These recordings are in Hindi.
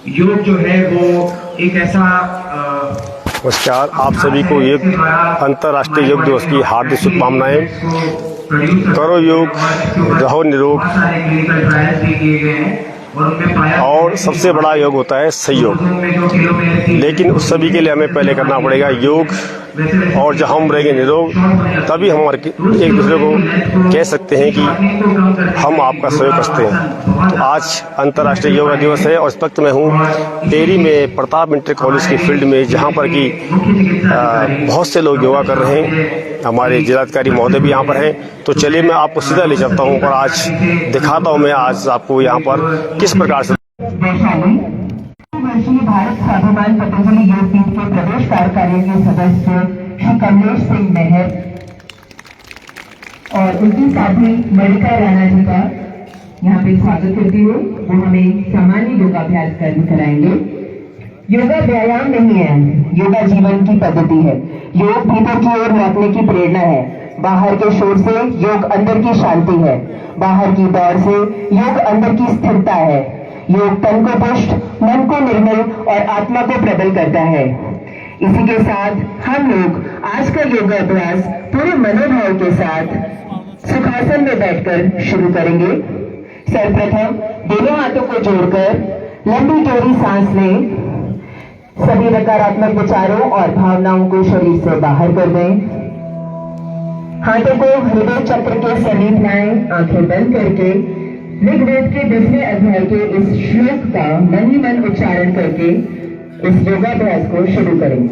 योग जो है वो एक ऐसा नमस्कार, आप सभी को योग अंतर्राष्ट्रीय योग दिवस की हार्दिक शुभकामनाएं। करो योग, रहो निरोग। और सबसे बड़ा योग होता है सहयोग, लेकिन उस सभी के लिए हमें पहले करना पड़ेगा योग। और जब हम रहेंगे निरोग, तभी हम एक दूसरे को कह सकते हैं कि हम आपका सहयोग करते हैं। तो आज अंतर्राष्ट्रीय योगा दिवस है और इस वक्त मैं हूँ टेरी में प्रताप इंटर कॉलेज की फील्ड में, जहाँ पर कि बहुत से लोग योगा कर रहे हैं। हमारे जिलाधिकारी महोदय भी यहाँ पर हैं। तो चलिए मैं आपको सीधा ले चलता हूँ और आज दिखाता हूँ मैं आज आपको यहाँ पर किस प्रकार से भारत स्वाभिमान पतंजलि योग पीठ के प्रदेश कार्यकारिणी के सदस्य श्री कमलेश सिंह मेहर और उनकी साथी मल्लिका राणा जी का यहाँ पे स्वागत करती हूँ। वो हमें सामान्य योगाभ्यास कराएंगे। योगा व्यायाम नहीं है, योगा जीवन की पद्धति है। योग भीतर की ओर लौटने की प्रेरणा है। बाहर के शोर से योग अंदर की शांति है। बाहर की दौड़ से योग अंदर की स्थिरता है। योग तन को पुष्ट, मन को निर्मल और आत्मा को प्रबल करता है। इसी के साथ हम लोग आज का योगाभ्यास पूरे मनोभाव के साथ सुखासन में बैठकर शुरू करेंगे। सर्वप्रथम दोनों हाथों को जोड़कर लंबी गहरी सांस लें। सभी नकारात्मक विचारों और भावनाओं को शरीर से बाहर कर दें। हाथों को हृदय चक्र के समीप लाएं, आंखें बंद करके ऋग्वेद के 10वें अध्याय के इस श्लोक का मन ही मन उच्चारण करके इस योगाभ्यास को शुरू करें।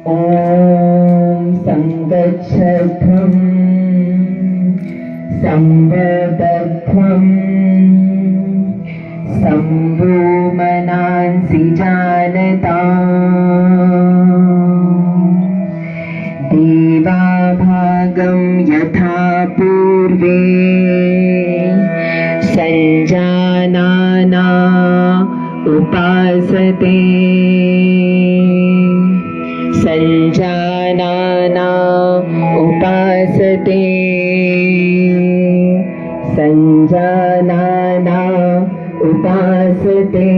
ओम संगच्छध्वं संवदध्वं शम्भो मनांसि जानताम् देवाभागं यथा पूर्वे संजानाना उपासते संजानाना उपासते संजानाना उपासते।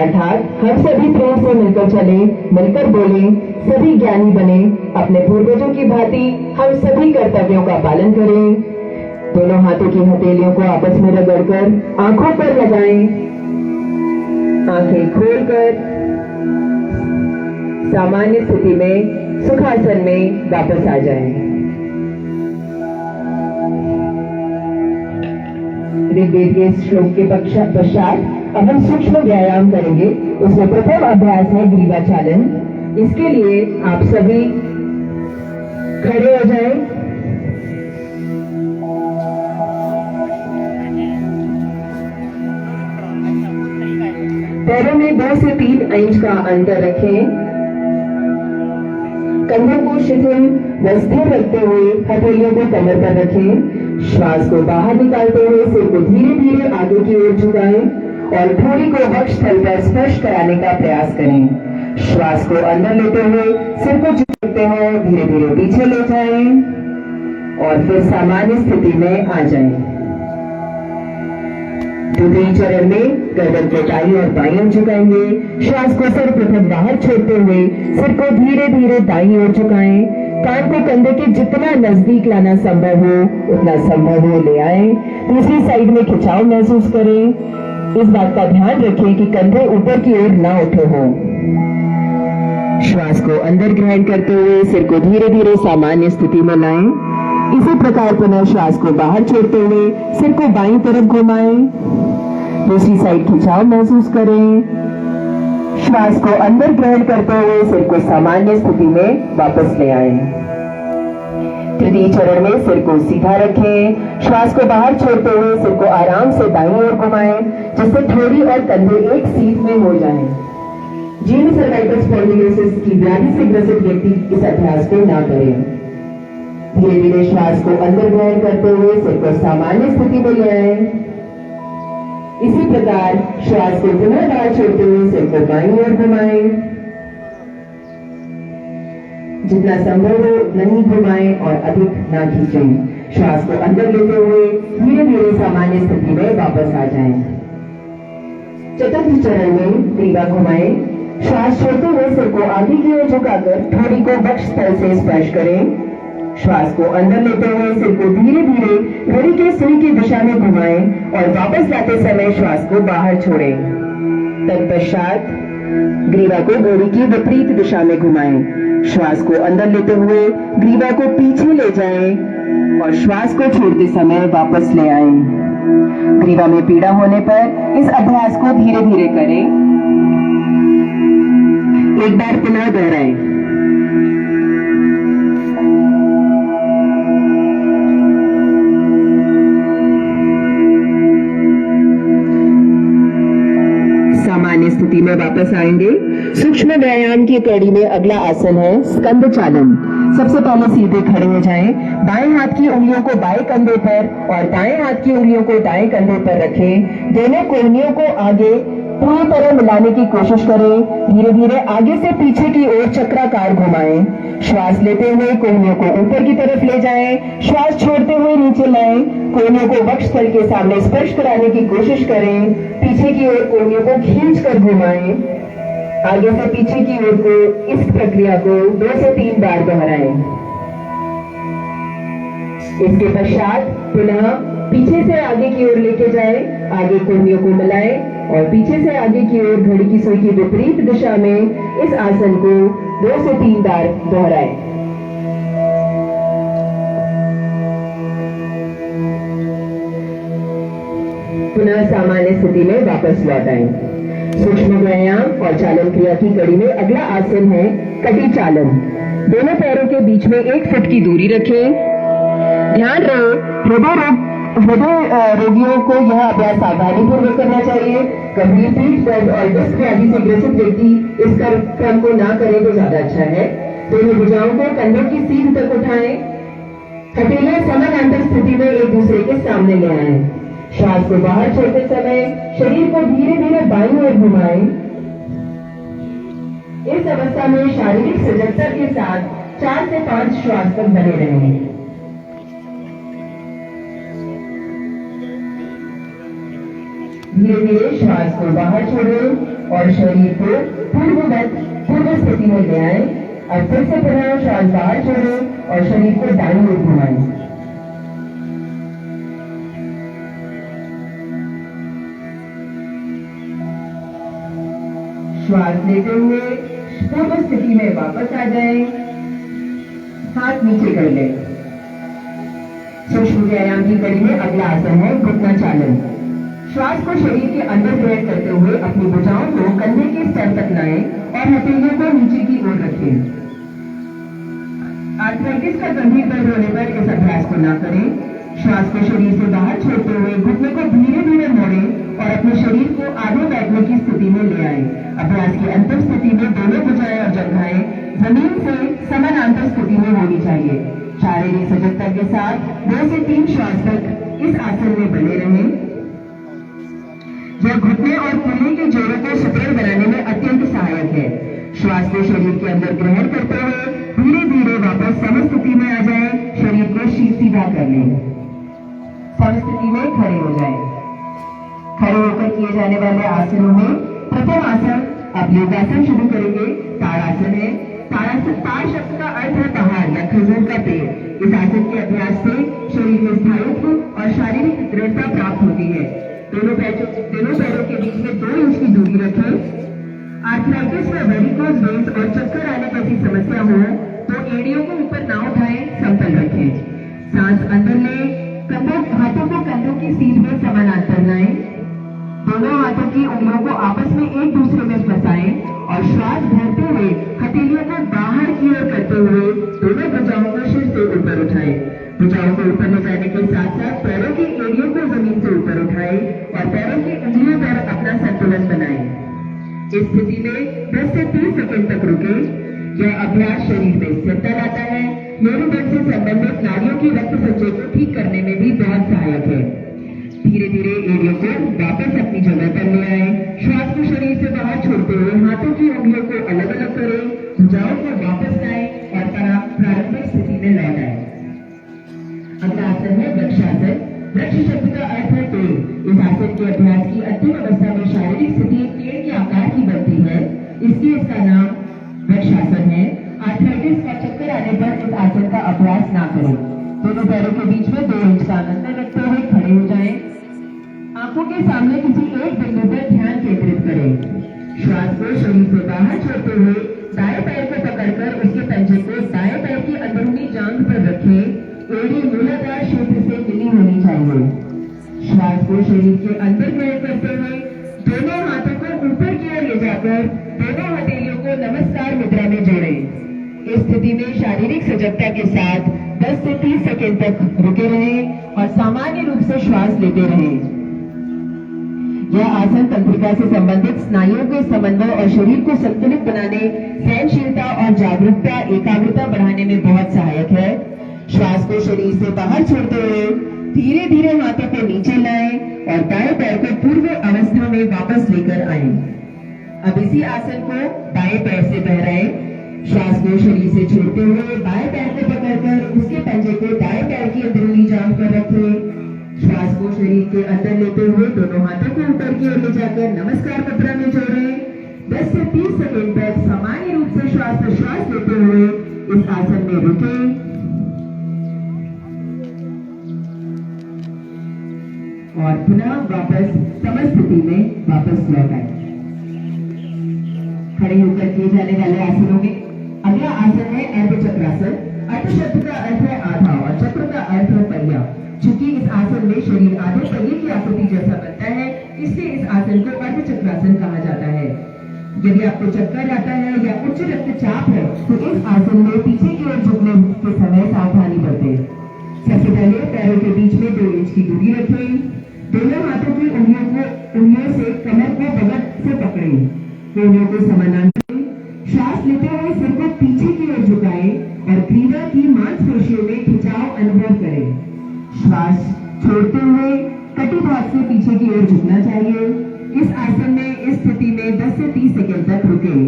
अर्थात हम सभी प्रेम से मिलकर चले, मिलकर बोले, सभी ज्ञानी बने, अपने पूर्वजों की भांति हम सभी कर्तव्यों का पालन करें। दोनों हाथों की हथेलियों को आपस में रगड़कर आंखों पर लगाएं। आंखें खोलकर सामान्य स्थिति में सुखासन में वापस आ जाएं। ऋग्वेद के श्लोक के पश्चात अब हम सूक्ष्म व्यायाम करेंगे। उसमें प्रथम अभ्यास है ग्रीवाचालन। इसके लिए आप सभी खड़े हो जाएं। पैरों में 2 से 3 इंच का अंतर रखें। कंधों को शिथिल व स्थिर रखते हुए हथेलियों को कमर पर रखें। श्वास को बाहर निकालते हुए सिर को धीरे धीरे आगे की ओर झुकाएं और थोड़ी को वक्षस्थल पर स्पर्श कराने का प्रयास करें। श्वास को अंदर लेते हुए सिर को झुकाते हैं, धीरे धीरे पीछे ले जाएं और फिर सामान्य स्थिति में आ जाएं। द्वितीय चरण में गर्दन को दाईं और बाईं ओर झुकाएंगे। श्वास को सर्वप्रथम बाहर छोड़ते हुए सिर को धीरे धीरे दाईं ओर झुकाएं। कान को कंधे के जितना नजदीक लाना संभव हो उतना संभव हो ले आए। दूसरी साइड में खिंचाव महसूस करें। इस बात का ध्यान रखें कि कंधे ऊपर की ओर ना उठे हों। श्वास को अंदर ग्रहण करते हुए सिर को धीरे धीरे सामान्य स्थिति में लाएं। इसी प्रकार पुनः श्वास को बाहर छोड़ते हुए सिर को बाईं तरफ घुमाएं। दूसरी साइड खिंचाव महसूस करें। श्वास को अंदर ग्रहण करते हुए सिर को सामान्य स्थिति में वापस ले आएं। तृतीय चरण में सिर को सीधा रखें। श्वास को बाहर छोड़ते हुए सिर को आराम से दाईं ओर घुमाएं, जिससे ठोड़ी और कंधे एक सीध में हो जाएं। जिन सर्वाइकल स्पॉन्डिलोसिस की व्याधि से ग्रसित व्यक्ति इस अभ्यास को ना करें। धीरे धीरे श्वास को अंदर ग्रहण करते हुए सिर को सामान्य स्थिति में ले आएं। इसी प्रकार श्वास को पुनः बाहर छोड़ते हुए सिर को बाईं ओर घुमाएं। जितना संभव हो उतना ही घुमाएं और अधिक ना खींचें। श्वास को अंदर लेते हुए धीरे धीरे सामान्य स्थिति में जाएं। चतुर्थ चरण में ग्रीवा घुमाएं। श्वास छोड़ते हुए सिर को आगे की ओर झुकाकर ठोड़ी को वक्ष स्थल से स्पर्श करें। श्वास को अंदर लेते हुए सिर को धीरे धीरे घड़ी के सुई की दिशा में घुमाएं और वापस लाते समय श्वास को बाहर छोड़ें। तत्पश्चात ग्रीवा को घड़ी की विपरीत दिशा में घुमाएं। श्वास को अंदर लेते हुए ग्रीवा को पीछे ले जाएं और श्वास को छोड़ते समय वापस ले आएं। ग्रीवा में पीड़ा होने पर इस अभ्यास को धीरे धीरे करें। एक बार पुनः दोहराएं। सामान्य स्थिति में वापस आएंगे। सूक्ष्म व्यायाम की कड़ी में अगला आसन है स्कंद चालन। सबसे पहले सीधे खड़े हो जाएं। बाएं हाथ की उंगलियों को बाएं कंधे पर और दाएं हाथ की उंगलियों को दाएं कंधे पर रखें। दोनों कोहनियों को आगे पूरी तरह मिलाने की कोशिश करें। धीरे धीरे आगे से पीछे की ओर चक्राकार घुमाएं। श्वास लेते हुए कोहनियों को ऊपर की तरफ ले जाएं। श्वास छोड़ते हुए नीचे लाएं। कोहनियों को वक्ष स्थल के सामने स्पर्श कराने की कोशिश करें। पीछे की ओर कोहनियों को खींचकर घुमाएं। आगे से पीछे की ओर को इस प्रक्रिया को 2 से 3 बार दोहराएं। इसके पश्चात पुनः पीछे से आगे की ओर लेके जाएं। आगे कोहनियों को मिलाएं और पीछे से आगे की ओर घड़ी की सुई की विपरीत दिशा में इस आसन को 2 से 3 बार दोहराएं। पुनः सामान्य स्थिति में वापस लौट आएं। सूक्ष्म व्यायाम और चालन क्रिया की कड़ी में अगला आसन है कटी चालन। दोनों पैरों के बीच में 1 फुट की दूरी रखें। ध्यान रहे हृदय रोगियों को यह अभ्यास सावधानी पूर्वक करना चाहिए। गंभीर पीठ दर्द और डिस्क व्याधि से ग्रसित व्यक्ति इस क्रम को ना करे तो ज्यादा अच्छा है। दोनों भुजाओं को कंधों की सीध तक उठाएं। हथेलियां समानांतर स्थिति में एक दूसरे के सामने ले आएं। श्वास को बाहर छोड़ते समय शरीर को धीरे धीरे बाईं ओर घुमाएं। इस अवस्था में शारीरिक सजगता के साथ 4 से 5 श्वास तक बने रहें। धीरे धीरे श्वास को बाहर छोड़ें और शरीर को पूर्व स्थिति में ले आएं। अब फिर से पुनः श्वास बाहर छोड़ें और शरीर को दाईं ओर घुमाएं। श्वास लेते हुए पूर्व स्थिति में वापस आ जाएं। हाथ नीचे कर लें। सूक्ष्म व्यायाम की कड़ी में अगला आसन है घुटना चालन। श्वास को शरीर के अंदर ग्रहण करते हुए अपनी भुजाओं को कंधे के स्तर तक लाएं और हथेलियों को नीचे की ओर रखें। आर्थराइटिस का गंभीर दर्द होने पर इस अभ्यास को ना करें। श्वास को शरीर से बाहर छोड़ते हुए घुटने को धीरे धीरे मोड़ें और अपने शरीर को आधे बैठने की स्थिति में ले आएं। अभ्यास की अंतिम स्थिति में दोनों भुजाएं और जंघाएं जमीन से समानांतर स्थिति में होनी चाहिए। शारीरिक सजगता के साथ 2 से 3 श्वास तक इस आसन में बने रहें। यह घुटने और कूल्हे के जोड़ों को सुदृढ़ बनाने में अत्यंत सहायक है। श्वास को शरीर के अंदर ग्रहण करते हुए धीरे धीरे वापस समस्थिति में आ जाएं। शरीर को सीधा कर लें। समस्थिति में खड़े हो जाएं। खड़े होकर किए जाने वाले आसनों में प्रथम आसन अब योगासन शुरू करेंगे। ताड़ासन है। ताड़ शब्द का अर्थ है पहाड़ या खजूर का पेड़। इस आसन के अभ्यास से शरीर में स्थायित्व और शारीरिक दृढ़ता प्राप्त होती है। दोनों पैरों के बीच में 2 इंच की दूरी रखें। आर्थराइटिस में वेरिकोज वेन्स और चक्कर आने जैसी समस्या हो तो एड़ियों को ऊपर ना उठाएं, समतल रखें। सांस अंदर लें। हाथों को कंधों की सीध में समानांतर लाएं। दोनों हाथों की उंगलियों को आपस में एक दूसरे में फंसाएं और श्वास भरते हुए हथेलियों को बाहर की ओर करते हुए दोनों भुजाओं को सिर से ऊपर उठाएं। भुजाओं को ऊपर ले जाने के साथ साथ पैरों की एड़ियों को जमीन से ऊपर उठाएं और पैरों की उंगलियों पर अपना संतुलन बनाएं। इस स्थिति में 10 से 30 सेकंड तक रुकें। यह अभ्यास शरीर में स्थिरता लाता है। मेरुदंड से संबंधित नाड़ियों की रक्त संचय को ठीक करने में भी बहुत सहायक है। धीरे धीरे एड़ियों को वापस अपनी जगह पर ले आए। श्वास को शरीर से बाहर छोड़ते हुए हाथों की उंगलियों को अलग अलग करें। भुजाओं को वापस लाएं और प्रारंभिक स्थिति में लौट आए। अगला आसन है वृक्षासन। वृक्ष शब्द का अर्थ है पेड़। इस आसन के अभ्यास की अंतिम अवस्था में शारीरिक स्थिति एक पेड़ के आकार की बनती है, इसलिए इसका नाम वृक्षासन है। आर्थराइटिस का चक्कर आने पर इस आसन का अभ्यास ना करें। दोनों पैरों के बीच में 2 इंच का अंतर रखते हुए खड़े हो जाएं। आंखों के सामने किसी एक बिंदु पर ध्यान केंद्रित करें। श्वास को शरीर से बाहर छोड़ते हुए दाएं पैर को पकड़कर उसके पंजे को दाएं पैर की अंदरूनी जांघ पर रखें। एड़ी मूलाधार क्षेत्र से मिली होनी चाहिए। श्वास को शरीर के अंदर ग्रहण करते हुए दोनों हाथों को ऊपर की ओर ले जाकर दोनों हथेलियों को नमस्कार मुद्रा में जोड़ें। इस स्थिति में शारीरिक सजगता के साथ 10 से 30 सेकंड तक रुके रहें और सामान्य रूप से श्वास लेते रहें। यह आसन तंत्रिका से संबंधित स्नायुओं के समन्वय और शरीर को संतुलित बनाने, सहनशीलता और जागरूकता, एकाग्रता बढ़ाने में बहुत सहायक है। श्वास को शरीर से बाहर छोड़ते हुए धीरे धीरे हाथों को नीचे लाएं और दाएं पैर को पूर्व अवस्था में वापस लेकर आएं। अब इसी आसन को बाएं पैर से दोहराएं। श्वास को शरीर से छोड़ते हुए बाएं पैर को पकड़कर उसके पंजे को दाएं पैर की अंदरूनी जांघ पर रखें। श्वास को शरीर के अंदर लेते हुए दोनों हाथों को ऊपर की ओर ले जाकर नमस्कार मुद्रा में जोड़ें। 10 से 30 सेकंड तक सामान्य रूप से श्वास प्रश्वास लेते हुए इस आसन में रुकें और पुनः वापस समस्थिति में वापस लौट आए। खड़े होकर किए जाने वाले आसनों में अगला आसन है अर्धचक्रासन। अर्ध शब्द का अर्थ है आधा और चक्र का अर्थ है पहिया। चूंकि इस आसन में शरीर आधे पहिए की आकृति जैसा बनता है, इसलिए इस आसन को अर्धचक्रासन कहा जाता है। यदि आपको चक्कर आता है या उच्च रक्तचाप है तो इस आसन में पीछे की ओर झुकने के समय सावधानी बरतें। सबसे पहले पैरों के बीच में 2 इंच की दूरी रखें। दोनों हाथों की उंगलियों से कमर को बगल से पकड़ें। कोहनियों को समानांतर श्वास लेते हुए सिर को पीछे की ओर झुकाएं और ग्रीवा की मांसपेशियों में खिंचाव अनुभव करें। श्वास छोड़ते हुए कटी भाग से पीछे की ओर झुकना चाहिए। इस आसन में इस स्थिति में 10 से 30 सेकंड तक रुकें।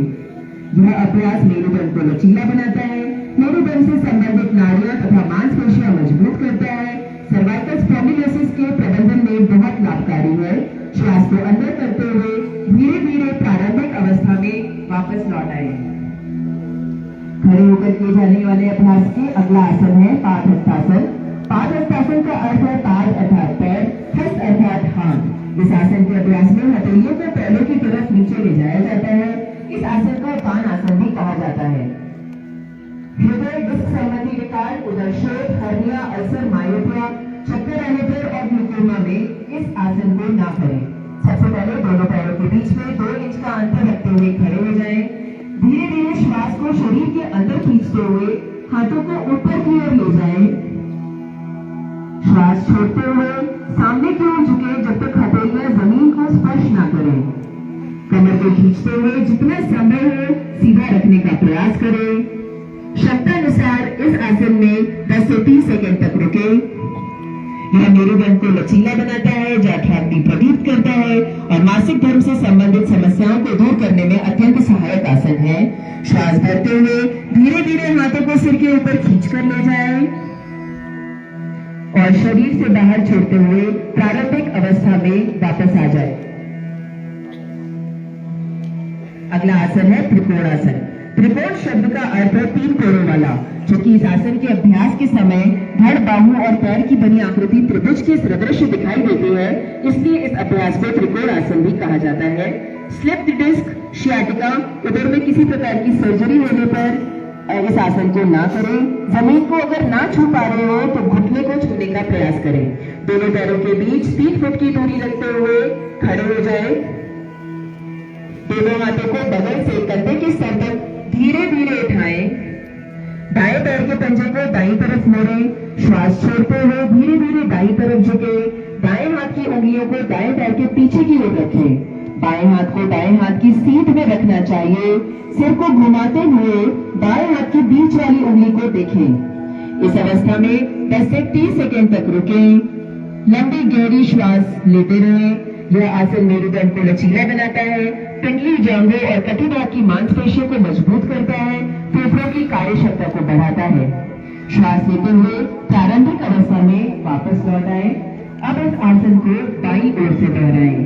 यह अभ्यास मेरुदंड को लचीला बनाता है, मेरुदंड से संबंधित नाड़ियां तथा मांसपेशियां मजबूत करता है, सर्वाइकल स्पॉन्डिलोसिस के प्रबंधन में बहुत लाभकारी है। श्वास को अंदर करते हुए धीरे धीरे प्रारंभिक अवस्था में वापस लौट आए। खड़े होकर किए जाने वाले अभ्यास के अगला आसन है पादहस्तासन। पादहस्तासन का अर्थ है पाद अर्थात पैर, हस्त अर्थात हाथ। इस आसन के अभ्यास में हथेलियों को पैरों की तरफ नीचे ले जाया जाता है। इस आसन को पान आसन भी कहा जाता है। हृदय डिस्क संबंधी विकार, उदरशोथ, हर्निया, अल्सर, मायोपिया, चक्कर आने पर और ग्लूकोमा में इस आसन को ना करें। सबसे पहले दोनों पैरों के बीच में 2 इंच का अंतर रखते हुए खड़े हो जाएं। धीरे धीरे श्वास को शरीर के अंदर खींचते हुए हाथों को ऊपर की ओर ले जाएं। श्वास छोड़ते हुए सामने की ओर झुके जब तक हथेलियां जमीन को स्पर्श ना करें। कमर को खींचते हुए जितना संभव हो सीधा रखने का प्रयास करें। क्षमता अनुसार इस आसन में 10 से 30 सेकंड तक रुकें। यह मेरुदंड को लचीला बनाता है, जाठराग्नि प्रदीप्त करता है और मासिक धर्म से संबंधित समस्याओं को दूर करने में अत्यंत सहायक आसन है। श्वास भरते हुए धीरे धीरे हाथों को सिर के ऊपर खींचकर ले जाएं और शरीर से बाहर छोड़ते हुए प्रारंभिक अवस्था में वापस आ जाए। अगला आसन है त्रिकोणासन। त्रिकोण शब्द का अर्थ है 3 कोणों वाला। क्योंकि इस आसन के अभ्यास के समय धड़, बाहु और पैर की बनी आकृति त्रिभुज के सदृश दिखाई देती है, इसलिए इस अभ्यास को त्रिकोण आसन भी कहा जाता है। स्लिप डिस्क, शियाटिका, उदर में किसी प्रकार की सर्जरी होने पर इस आसन को ना करें। जमीन को अगर ना छू पा रहे हो तो घुटने को छूने का प्रयास करें। दोनों पैरों के बीच 3 फुट की दूरी रखते हुए खड़े हो जाएं। दोनों हाथों को बगल से कंधे के स्तर तक धीरे धीरे उठाएं। दाएं पैर के पंजे को दाईं तरफ मोड़ें। श्वास छोड़ते हुए धीरे धीरे दाईं तरफ झुके। दाएं हाथ की उंगलियों को दाएं पैर के पीछे की ओर रखें। बाएं हाथ को दाएं हाथ की सीध में रखना चाहिए। सिर को घुमाते हुए दाएं हाथ की बीच वाली उंगली को देखें। इस अवस्था में 10 से 30 सेकंड तक रुकें। लंबी गहरी श्वास लेते रहें। यह आसन मेरुदंड को लचीला बनाता है, पिंडली, जांघों और कटिभाग की मांसपेशियों को मजबूत करता है, फेफड़ों की कार्यक्षमता को बढ़ाता है। श्वास लेते हुए प्रारंभिक अवस्था में वापस लौट आए। अब इस आसन को बाईं ओर से दोहराएं।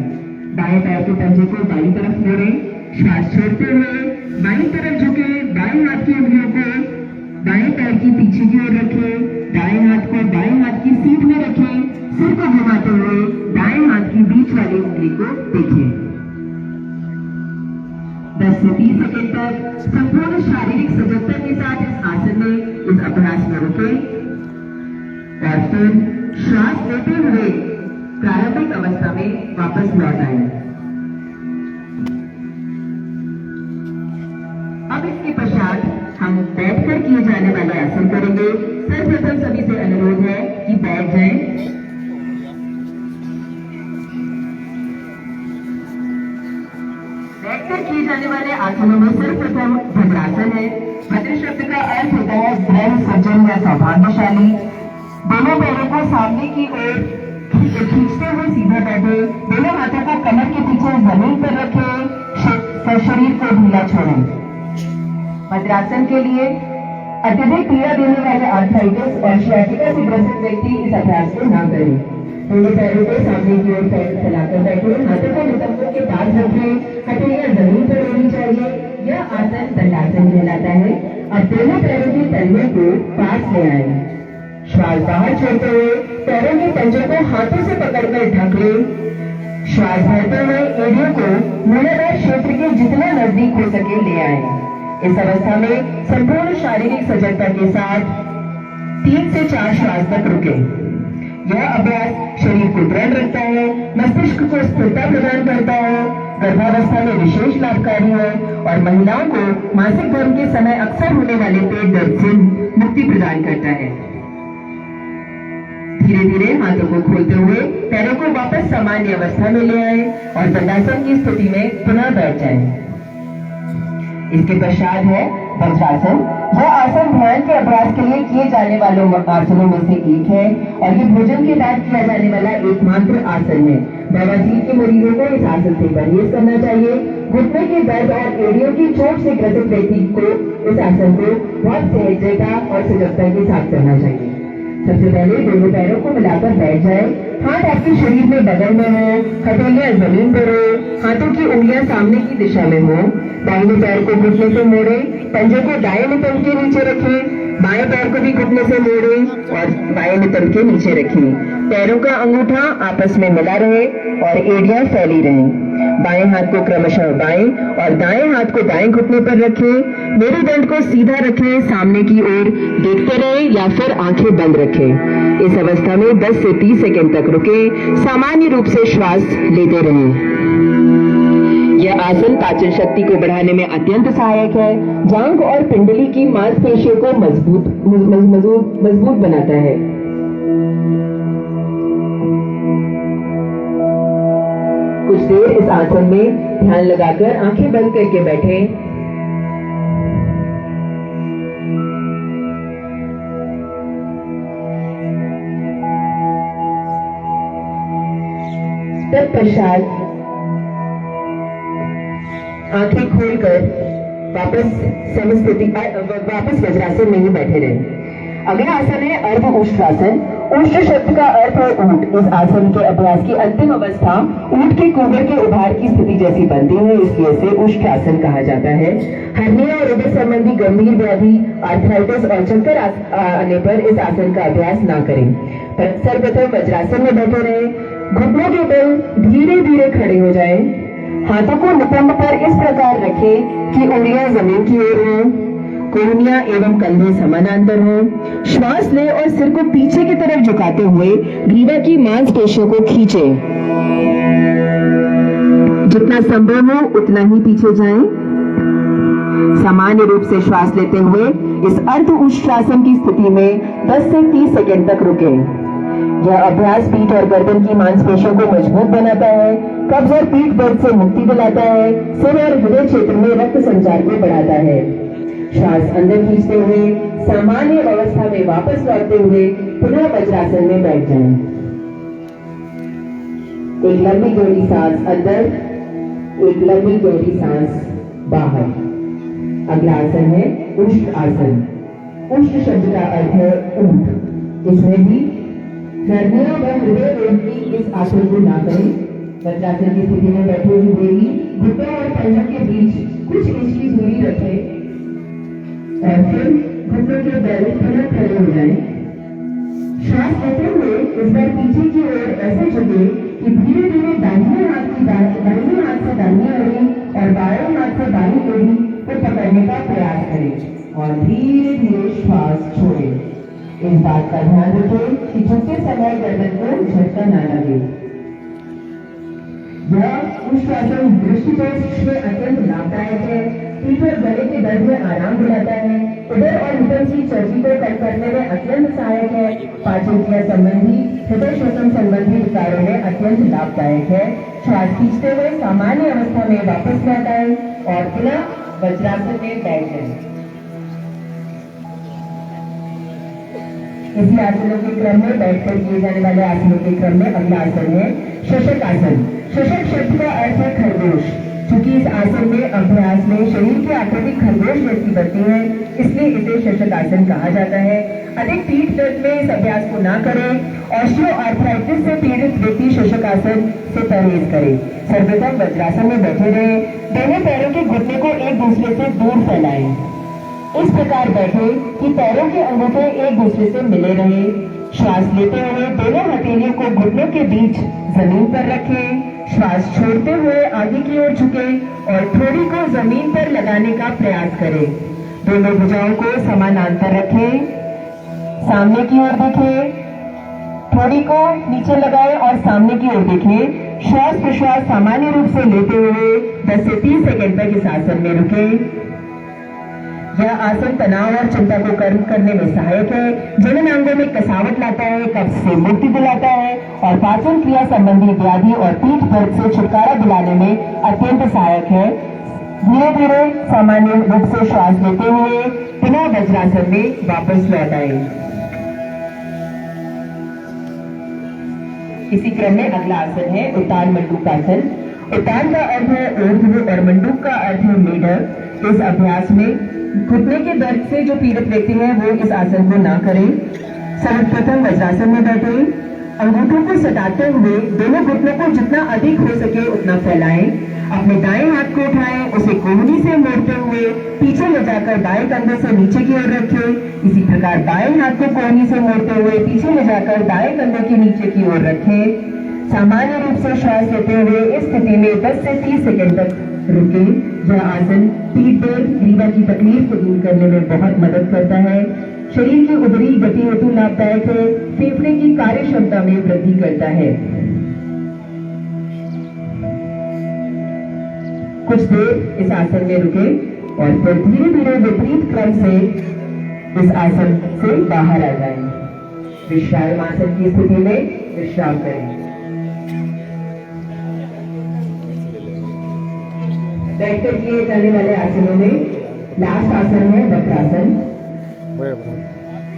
बाएं पैर के पंजे को बाईं तरफ मोड़ें, श्वास छोड़ते हुए बाईं तरफ झुके, बाएं हाथ की उंगलियों को बाएं पैर की पीछे की ओर रखें, दाएं हाथ को बाएं हाथ की सीट में रखें, सिर को घुमाते हुए दाएं हाथ की बीच वाली उंगली को देखें। 10 से 30 सेकंड तक संपूर्ण शारीरिक सजगता के साथ इस आसन में, इस अभ्यास में रुकें और फिर श्वास लेते हुए प्रारंभिक अवस्था में वापस लौट आए। अब इसके पश्चात हम बैठकर किए जाने वाले आसन करेंगे। सर्वप्रथम सभी से अनुरोध है कि बैठ जाएं। बैठकर किए जाने वाले आसनों में सर्वप्रथम भद्रासन है। भद्र शब्द का अर्थ होता है दृढ़, सज्जन या सौभाग्यशाली। दोनों पैरों को सामने की ओर खींचते हुए सीधा बैठे, दोनों हाथों को कमर के पीछे जमीन पर रखें, शरीर को ढीला छोड़ें। भद्रासन के लिए अत्यधिक पीड़ा देने वाले आर्थराइटिस और शियाटिका से ग्रसित व्यक्ति इस अभ्यास को न करें। दोनों पैरों को सामने की ओर फैलाकर बैठे, हाथों को नितंबों के पास रखें, हथेलियां जमीन पर होनी चाहिए। यह आसन दंडासन कहलाता है। अब दोनों पैरों के तलवे को पास ले आए, श्वास बाहर छोड़ते हुए पैरों के पंजों को हाथों से पकड़कर ढक लें। श्वास भरते हुए एड़ियों को मूलाधार क्षेत्र के जितना नजदीक हो सके ले आए। इस अवस्था में संपूर्ण शारीरिक सजगता के साथ 3 से 4 श्वास तक रुके। यह अभ्यास शरीर को दृढ़ रखता है, मस्तिष्क को स्थिरता प्रदान करता है, गर्भावस्था में विशेष लाभकारी है और महिलाओं को मासिक धर्म के समय अक्सर होने वाले पेट दर्द से मुक्ति प्रदान करता है। धीरे धीरे हाथों को खोलते हुए पैरों को वापस सामान्य अवस्था में ले आए और दंडासन की स्थिति में पुनः बैठ जाएं। इसके पश्चात है वज्रासन। यह आसन ध्यान के अभ्यास के लिए किए जाने वाले आसनों में से एक है और ये भोजन के बाद किया जाने वाला एकमात्र आसन है। बवासीर के मरीजों को इस आसन से परहेज करना चाहिए। घुटने के दर्द और एड़ियों की चोट से ग्रसित व्यक्ति को इस आसन को बहुत सहजता और सजगता के साथ करना चाहिए। सबसे पहले दोनों पैरों को मिलाकर बैठ जाए। हाथ आपके शरीर में बगल में हो, हथेलियां जमीन पर हो, हाथों की उंगलियां सामने की दिशा में हो। दाहिने पैर को घुटने से मोड़े, पंजों को दाएं नितंब के नीचे रखें, बाएं पैर को भी घुटने से मोड़े और बाएं नितंब के नीचे रखें। पैरों का अंगूठा आपस में मिला रहे और एड़ियां फैली रहें। बाएं हाथ को क्रमशः बाएं और दाएं हाथ को दाएं घुटने पर रखें। मेरुदंड को सीधा रखें, सामने की ओर देखते रहें या फिर आंखें बंद रखें। इस अवस्था में 10 से 30 सेकंड तक रुकें। सामान्य रूप से श्वास लेते रहें। यह आसन पाचन शक्ति को बढ़ाने में अत्यंत सहायक है। जांघ और पिंडली की मांसपेशियों को मजबूत बनाता है। कुछ देर इस आसन में ध्यान लगाकर आंखें बंद करके बैठें। तत्पश्चात आंखें खोलकर वापस वज्रासन में ही बैठे रहें। अगला आसन है अर्ध उष्ट्रासन। उष्ट्र शब्द का अर्थ है ऊंट। इस आसन के अभ्यास की अंतिम अवस्था ऊंट के कुंभर के उभार की स्थिति जैसी बनती है, इसलिए इसे उष्ट्रासन कहा जाता है। हर्निया और हृदय संबंधी गंभीर व्याधि, आर्थराइटिस और चक्कर आने पर इस आसन का अभ्यास न करें। सर्वप्रथम वज्रासन में बैठे रहें। घुटनों के बल धीरे धीरे खड़े हो जाएं। हाथों को नितंब पर इस प्रकार रखें कि उंगलियां जमीन की ओर हों, कोहनियां एवं कंधे समानांतर हों। श्वास लें और सिर को पीछे की तरफ झुकाते हुए ग्रीवा की मांसपेशियों को खींचें। जितना संभव हो उतना ही पीछे जाएं। सामान्य रूप से श्वास लेते हुए इस अर्ध उष्ट्रासन की स्थिति में 10 से 30 सेकंड तक रुकें। यह अभ्यास पीठ और गर्दन की मांसपेशियों को मजबूत बनाता है, कब्ज और पीठ दर्द से मुक्ति दिलाता है, सिर और हृदय क्षेत्र में रक्त संचार को बढ़ाता है। श्वास अंदर खींचते हुए सामान्य अवस्था में वापस लौटते हुए पुनः वज्रासन में बैठ जाएं। एक लंबी गहरी सांस अंदर, एक लंबी गहरी सांस बाहर। अगला आसन है उष्ट्र आसन। उष्ट्र शब्द का अर्थ है ऊंट। इसमें भी गर्मियों व हृदय रोग की इस आसन को ना करें। वज्रासन की स्थिति में बैठे हुए देवी घुटनों और पंजों के बीच कुछ इंच की दूरी रखें और फिर घुटनों के बल पुनः खड़े हो जाएं। श्वास लेते हुए इस बार पीछे की ओर ऐसे झुके कि धीरे धीरे दाहिने हाथ से दाहिनी ओढ़ी और बाएं हाथ से बाईं ओढ़ी को पकड़ने का प्रयास करें और धीरे धीरे श्वास छोड़ें। इस बात का ध्यान रखें कि झुकते समय गर्दन को झटका न लगे। यह उष्ट्रासन दृष्टिकोण में अत्यंत लाभदायक है। पीठ और गले के दर्द में आराम दिलाता है। उदर और ऊपर की चर्बी को कम करने में अत्यंत सहायक है। पाचन क्रिया संबंधी, हृदय श्वसन संबंधी विकारों में अत्यंत लाभदायक है। श्वास खींचते हुए सामान्य अवस्था में वापस लौट आए और पुनः वज्रासन में बैठ जाए। इसी आसनों के क्रम में बैठकर किए जाने वाले आसनों के क्रम में अगला आसन है शशक आसन। शशक शब्द का अर्थ है खरगोश। चूंकि इस आसन में अभ्यास में शरीर की आकृति खरगोश जैसी बनती है, इसलिए इसे शशक आसन कहा जाता है। अधिक पीठ दर्द में इस अभ्यास को ना करें। ऑस्टियोआर्थराइटिस से पीड़ित व्यक्ति शशक आसन से परहेज करे। सर्वप्रथम वज्रासन में बैठे रहे। दोनों पैरों के घुटने को एक दूसरे से दूर फैलाएं। इस प्रकार बैठे कि पैरों के अंगूठे एक दूसरे से मिले रहे। श्वास लेते हुए दोनों हथेलियों को घुटनों के बीच जमीन पर रखें। श्वास छोड़ते हुए आगे की ओर झुके और थोड़ी को जमीन पर लगाने का प्रयास करें। दोनों भुजाओं को समानांतर रखें। सामने की ओर देखें। थोड़ी को नीचे लगाएं और सामने की ओर देखें। श्वास प्रश्वास सामान्य रूप से लेते हुए 10 से 30 सेकंड तक इस आसन में रुकें। यह आसन तनाव और चिंता को कम करने में सहायक है। जनन अंगों में कसावट लाता है, कब्ज से मुक्ति दिलाता है और पाचन क्रिया संबंधी व्याधि और पीठ दर्द से छुटकारा दिलाने में अत्यंत सहायक है। धीरे धीरे सामान्य रूप से श्वास लेते हुए पुनः वज्रासन में वापस लौट आए। इसी क्रम में अगला आसन है उत्तान मंडूकासन। उत्तान का अर्थ है ऊर्ध्व और मंडूक का अर्थ है मेढक। इस अभ्यास में घुटने के दर्द से जो पीड़ित व्यक्ति है वो इस आसन को ना करें। सर्वप्रथम वज्रासन में बैठे। अंगूठों को सटाते हुए दोनों घुटनों को जितना अधिक हो सके उतना फैलाएं। अपने दाएं हाथ को उठाएं, उसे कोहनी से मोड़ते हुए पीछे ले जाकर दाएं कंधे से नीचे की ओर रखें। इसी प्रकार बाएं हाथ को कोहनी से मोड़ते हुए पीछे ले जाकर दाएं कंधे के नीचे की ओर रखें। सामान्य रूप से श्वास लेते हुए इस स्थिति में 10 से 30 सेकंड तक रुके। यह आसन पीठ दर्द, ग्रीवा की तकलीफ को दूर करने में बहुत मदद करता है। शरीर की उदरी गति हेतु लाभदायक है। फेफड़े की कार्य क्षमता में वृद्धि करता है। कुछ देर इस आसन में रुके और फिर धीरे धीरे विपरीत क्रम से इस आसन से बाहर आ जाएं। विश्राम आसन की स्थिति में विश्राम करें। बैठकर किए जाने वाले आसनों में लास्ट आसन है वक्रासन।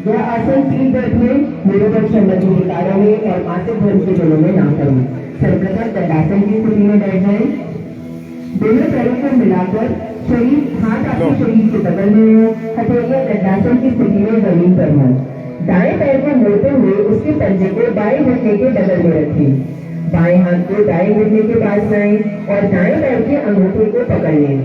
यह आसन पीठ दर्द में, मेरुदर्द संबंधी विकारों में और मासिक धर्म के दिनों में ना करें। सर्वप्रथम दंडासन की स्थिति में बैठ जाएं। दोनों पैरों को मिलाकर हाथ आपके शरीर के बगल में हो। हथेलियां दंडासन की स्थिति में जमीन पर हो। दाएं पैर को मोड़ते हुए उसके पंजे को बाएं घुटने के बगल में रखें। बाएं हाथ को दाएं घुटने के पास लाएं और दाएं पैर के अंगूठे को पकड़ लें।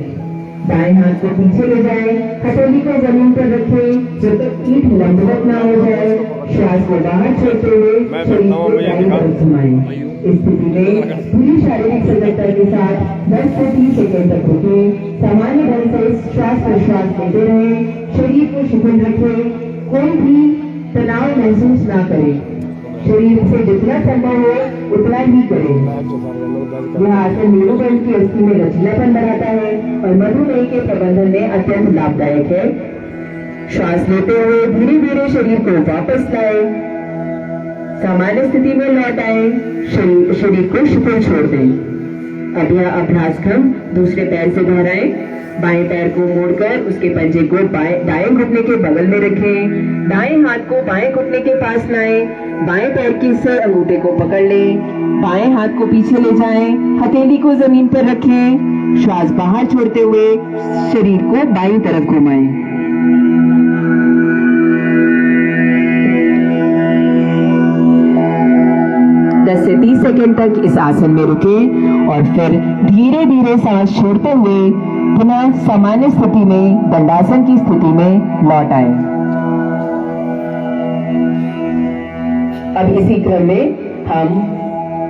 दाएं हाथ को पीछे ले जाएं। हथेली को जमीन पर रखें जब तक पीठ लंबवत ना हो जाए। श्वास को बाहर छोड़ते हुए शरीर को दाईं तरफ घुमाएं। इस स्थिति में पूरी शारीरिक सजगता के साथ 10 से 30 सेकंड तक रुकें। सामान्य ढंग से श्वास प्रश्वास लेते रहें। शरीर को शिथिल रखें। कोई भी तनाव महसूस ना करें। शरीर से जितना संभव हो उतना ही करें। यह आसन मेरुदंड की अस्थि में लचीलापन बढ़ाता है और मधुमेह के प्रबंधन में अत्यंत लाभदायक है। श्वास लेते हुए धीरे धीरे शरीर को वापस लाएं। सामान्य स्थिति में लौट आए। शरीर को शिथिल छोड़ दें। अब यह अभ्यास क्रम दूसरे पैर से दोहराएं। बाएं पैर को मोड़कर उसके पंजे को दाएं घुटने के बगल में रखें। दाएं हाथ को बाएं घुटने के पास लाएं। बाएं पैर के से अंगूठे को पकड़ लें। बाएं हाथ को पीछे ले जाएं। हथेली को जमीन पर रखें। श्वास बाहर छोड़ते हुए शरीर को बाईं तरफ घुमाएं। 30 सेकंड तक इस आसन में रुकें और फिर धीरे धीरे सांस छोड़ते हुए पुनः सामान्य स्थिति में दंडासन की स्थिति में लौट आए। अब इसी क्रम में हम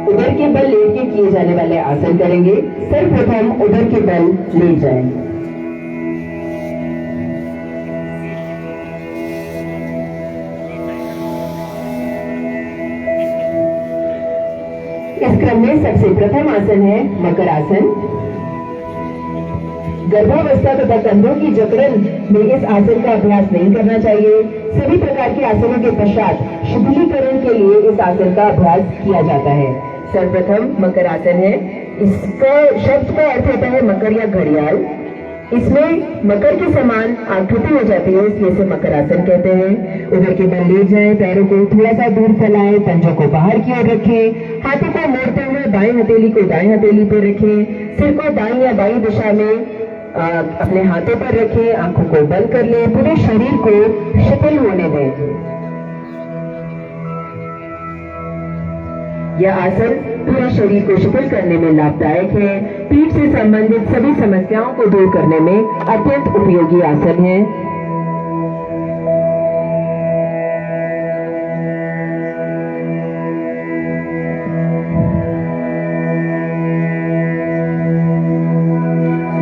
उदर के बल लेट के किए जाने वाले आसन करेंगे। सर्वप्रथम उदर के बल लेट जाएं। इस क्रम में सबसे प्रथम आसन है मकर आसन। गर्भावस्था तथा कंधों की जकड़न में इस आसन का अभ्यास नहीं करना चाहिए। सभी प्रकार के आसनों के पश्चात शिथिलीकरण के लिए इस आसन का अभ्यास किया जाता है। सर्वप्रथम मकर आसन है। इसका शब्द का अर्थ होता है मकर या घड़ियाल। इसमें मकर के समान आकृति हो जाती है, इसलिए इसे मकर आसन कहते हैं। उधर के बल लेट जाएं, पैरों को थोड़ा सा दूर फैलाएं, पंजों को बाहर की ओर रखें, हाथों को मोड़ते हुए बाएं हथेली को दाएं हथेली पर रखें, सिर को दाईं या बाईं दिशा में अपने हाथों पर रखें, आंखों को बंद कर लें, पूरे शरीर को शिथिल होने दें। यह आसन पूरे शरीर को शिथिल करने में लाभदायक है। पीठ से संबंधित सभी समस्याओं को दूर करने में अत्यंत उपयोगी आसन है।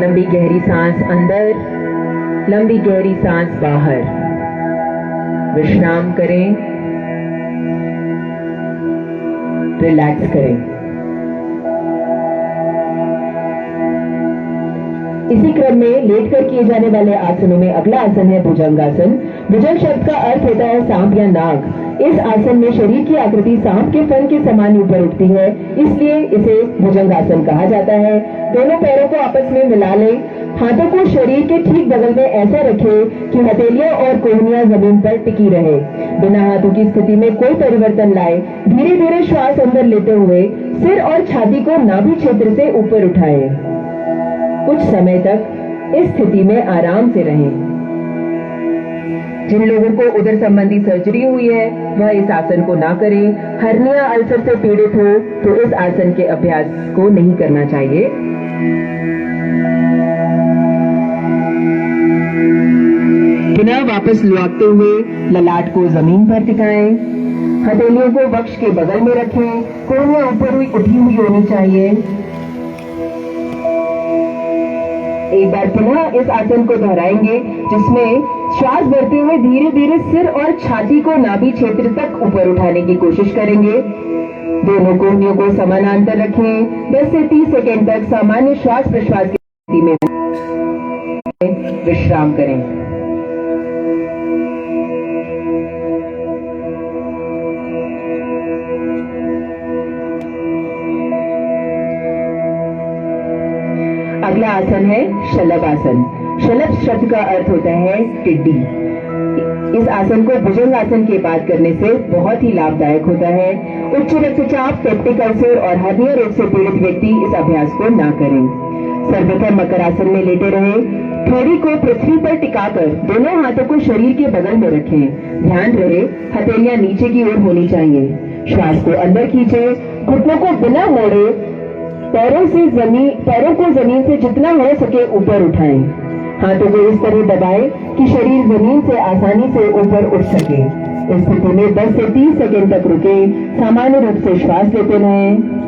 लंबी गहरी सांस अंदर, लंबी गहरी सांस बाहर। विश्राम करें, रिलैक्स करें। इसी क्रम में लेटकर किए जाने वाले आसनों में अगला आसन है भुजंगासन। भुजंग शब्द का अर्थ होता है सांप या नाग। इस आसन में शरीर की आकृति सांप के फन के समान ऊपर उठती है, इसलिए इसे भुजंगासन कहा जाता है। दोनों पैरों को आपस में मिला लें, हाथों को शरीर के ठीक बगल में ऐसा रखें कि हथेलियां और कोहनियां जमीन पर टिकी रहे। बिना हाथों की स्थिति में कोई परिवर्तन लाए धीरे धीरे श्वास अंदर लेते हुए सिर और छाती को नाभि क्षेत्र से ऊपर उठाएं। कुछ समय तक इस स्थिति में आराम से रहें। जिन लोगों को उदर संबंधी सर्जरी हुई है वह इस आसन को ना करें। हर्निया अल्सर से पीड़ित हो तो इस आसन के अभ्यास को नहीं करना चाहिए। पुनः वापस लौटते हुए ललाट को जमीन पर टिकाएं, हथेलियों को वक्ष के बगल में रखें, कोहनियां ऊपर हुई उठी हुई होनी चाहिए। एक बार पुनः इस आसन को दोहराएंगे, जिसमें श्वास भरते हुए धीरे धीरे सिर और छाती को नाभि क्षेत्र तक ऊपर उठाने की कोशिश करेंगे। दोनों कोहनियों को समानांतर रखें। 10 से 30 सेकंड तक सामान्य श्वास प्रश्वास की स्थिति में विश्राम करें। अगला आसन है शलभ आसन। शलभ शब्द का अर्थ होता है टिड्डी। इस आसन को भुजंग आसन के बाद करने से बहुत ही लाभदायक होता है। उच्च रक्तचाप, पेप्टिक अल्सर और हर्निया रोग से पीड़ित व्यक्ति इस अभ्यास को ना करें। सर्वप्रथम मकर आसन में लेटे रहें। ठोड़ी को पृथ्वी पर टिकाकर दोनों हाथों को शरीर के बगल में रखें। ध्यान रहे हथेलियां नीचे की ओर होनी चाहिए। श्वास को अंदर खींचे, घुटनों को बिना मोड़े पैरों को जमीन से जितना हो सके ऊपर उठाएं। हाथों को इस तरह दबाएं कि शरीर जमीन से आसानी से ऊपर उठ सके। इस स्थिति में 10 से 30 सेकंड तक रुकें। सामान्य रूप से श्वास लेते रहें।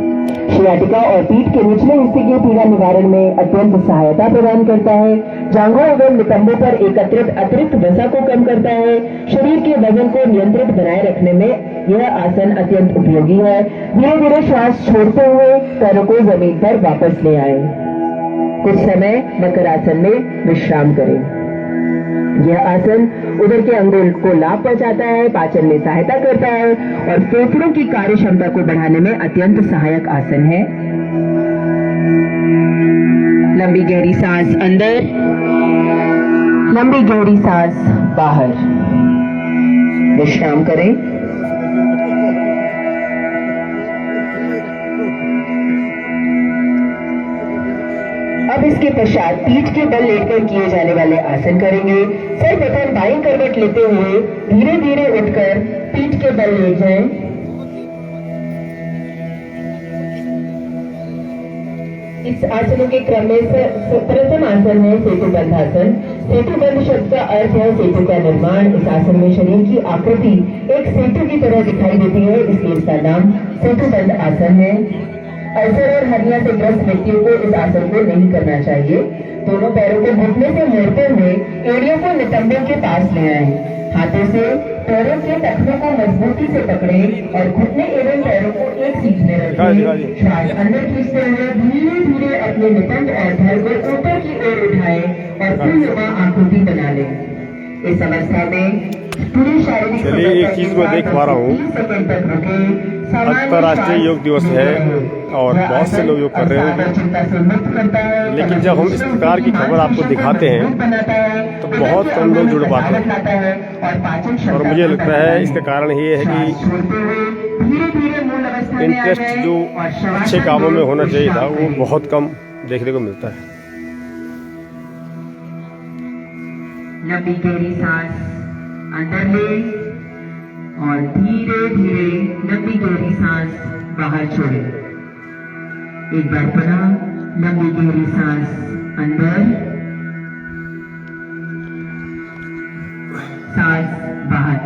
शियाटिका और पीठ के निचले हिस्से की पीड़ा निवारण में अत्यंत सहायता प्रदान करता है। जांघों एवं नितंबों पर एकत्रित अतिरिक्त वसा को कम करता है। शरीर के वजन को नियंत्रित बनाए रखने में यह आसन अत्यंत उपयोगी है। धीरे धीरे श्वास छोड़ते हुए पैरों को जमीन पर वापस ले आए। कुछ समय मकर आसन में विश्राम करें। यह आसन उदर के अंगों को लाभ पहुंचाता है, पाचन में सहायता करता है और फेफड़ों की कार्य क्षमता को बढ़ाने में अत्यंत सहायक आसन है। लंबी गहरी सांस अंदर, लंबी गहरी सांस बाहर। विश्राम करें। अब इसके पश्चात पीठ के बल लेटकर किए जाने वाले आसन करेंगे। सर्वप्रथम बाईं करवट लेते हुए धीरे धीरे उठकर पीठ के बल लेट जाएं। इस आसनों के क्रम में प्रथम आसन है सेतुबंध आसन। सेतुबंध शब्द का अर्थ है सेतु का निर्माण। इस आसन में शरीर की आकृति एक सेतु की तरह दिखाई देती है, इसलिए इसका नाम सेतुबंध आसन है। अल्सर और हर्निया से ग्रस्त व्यक्तियों को इस आसन को नहीं करना चाहिए। दोनों पैरों को घुटने से मोड़ते हुए एड़ियों को नितंबों के पास ले आए। हाथों से पैरों के टखनों को मजबूती से पकड़े और घुटने एवं पैरों को एक सीध में रखें। श्वास अंदर खींचते हुए धीरे धीरे अपने नितंब और धड़ को ऊपर की ओर उठाएं और पूर्णयुमा आकृति बना लें। इस अवस्था में पूरी शारीरिक चलिए एक चीज मैं देख पा रहा हूँ, अंतर्राष्ट्रीय योग दिवस है और बहुत से लोग योग कर रहे हैं, लेकिन जब हम इस प्रकार की खबर आपको दिखाते हैं तो बहुत कम लोग जुड़ पाते हैं। और मुझे लगता है इसका कारण ये है कि इंटरेस्ट जो अच्छे कामों में होना चाहिए था वो बहुत कम देखने को मिलता है। लंबी गहरी सांस अंदर ले और धीरे धीरे लंबी गहरी सांस बाहर छोड़े। एक बार पुनः लंबी गहरी सांस अंदर, सांस बाहर।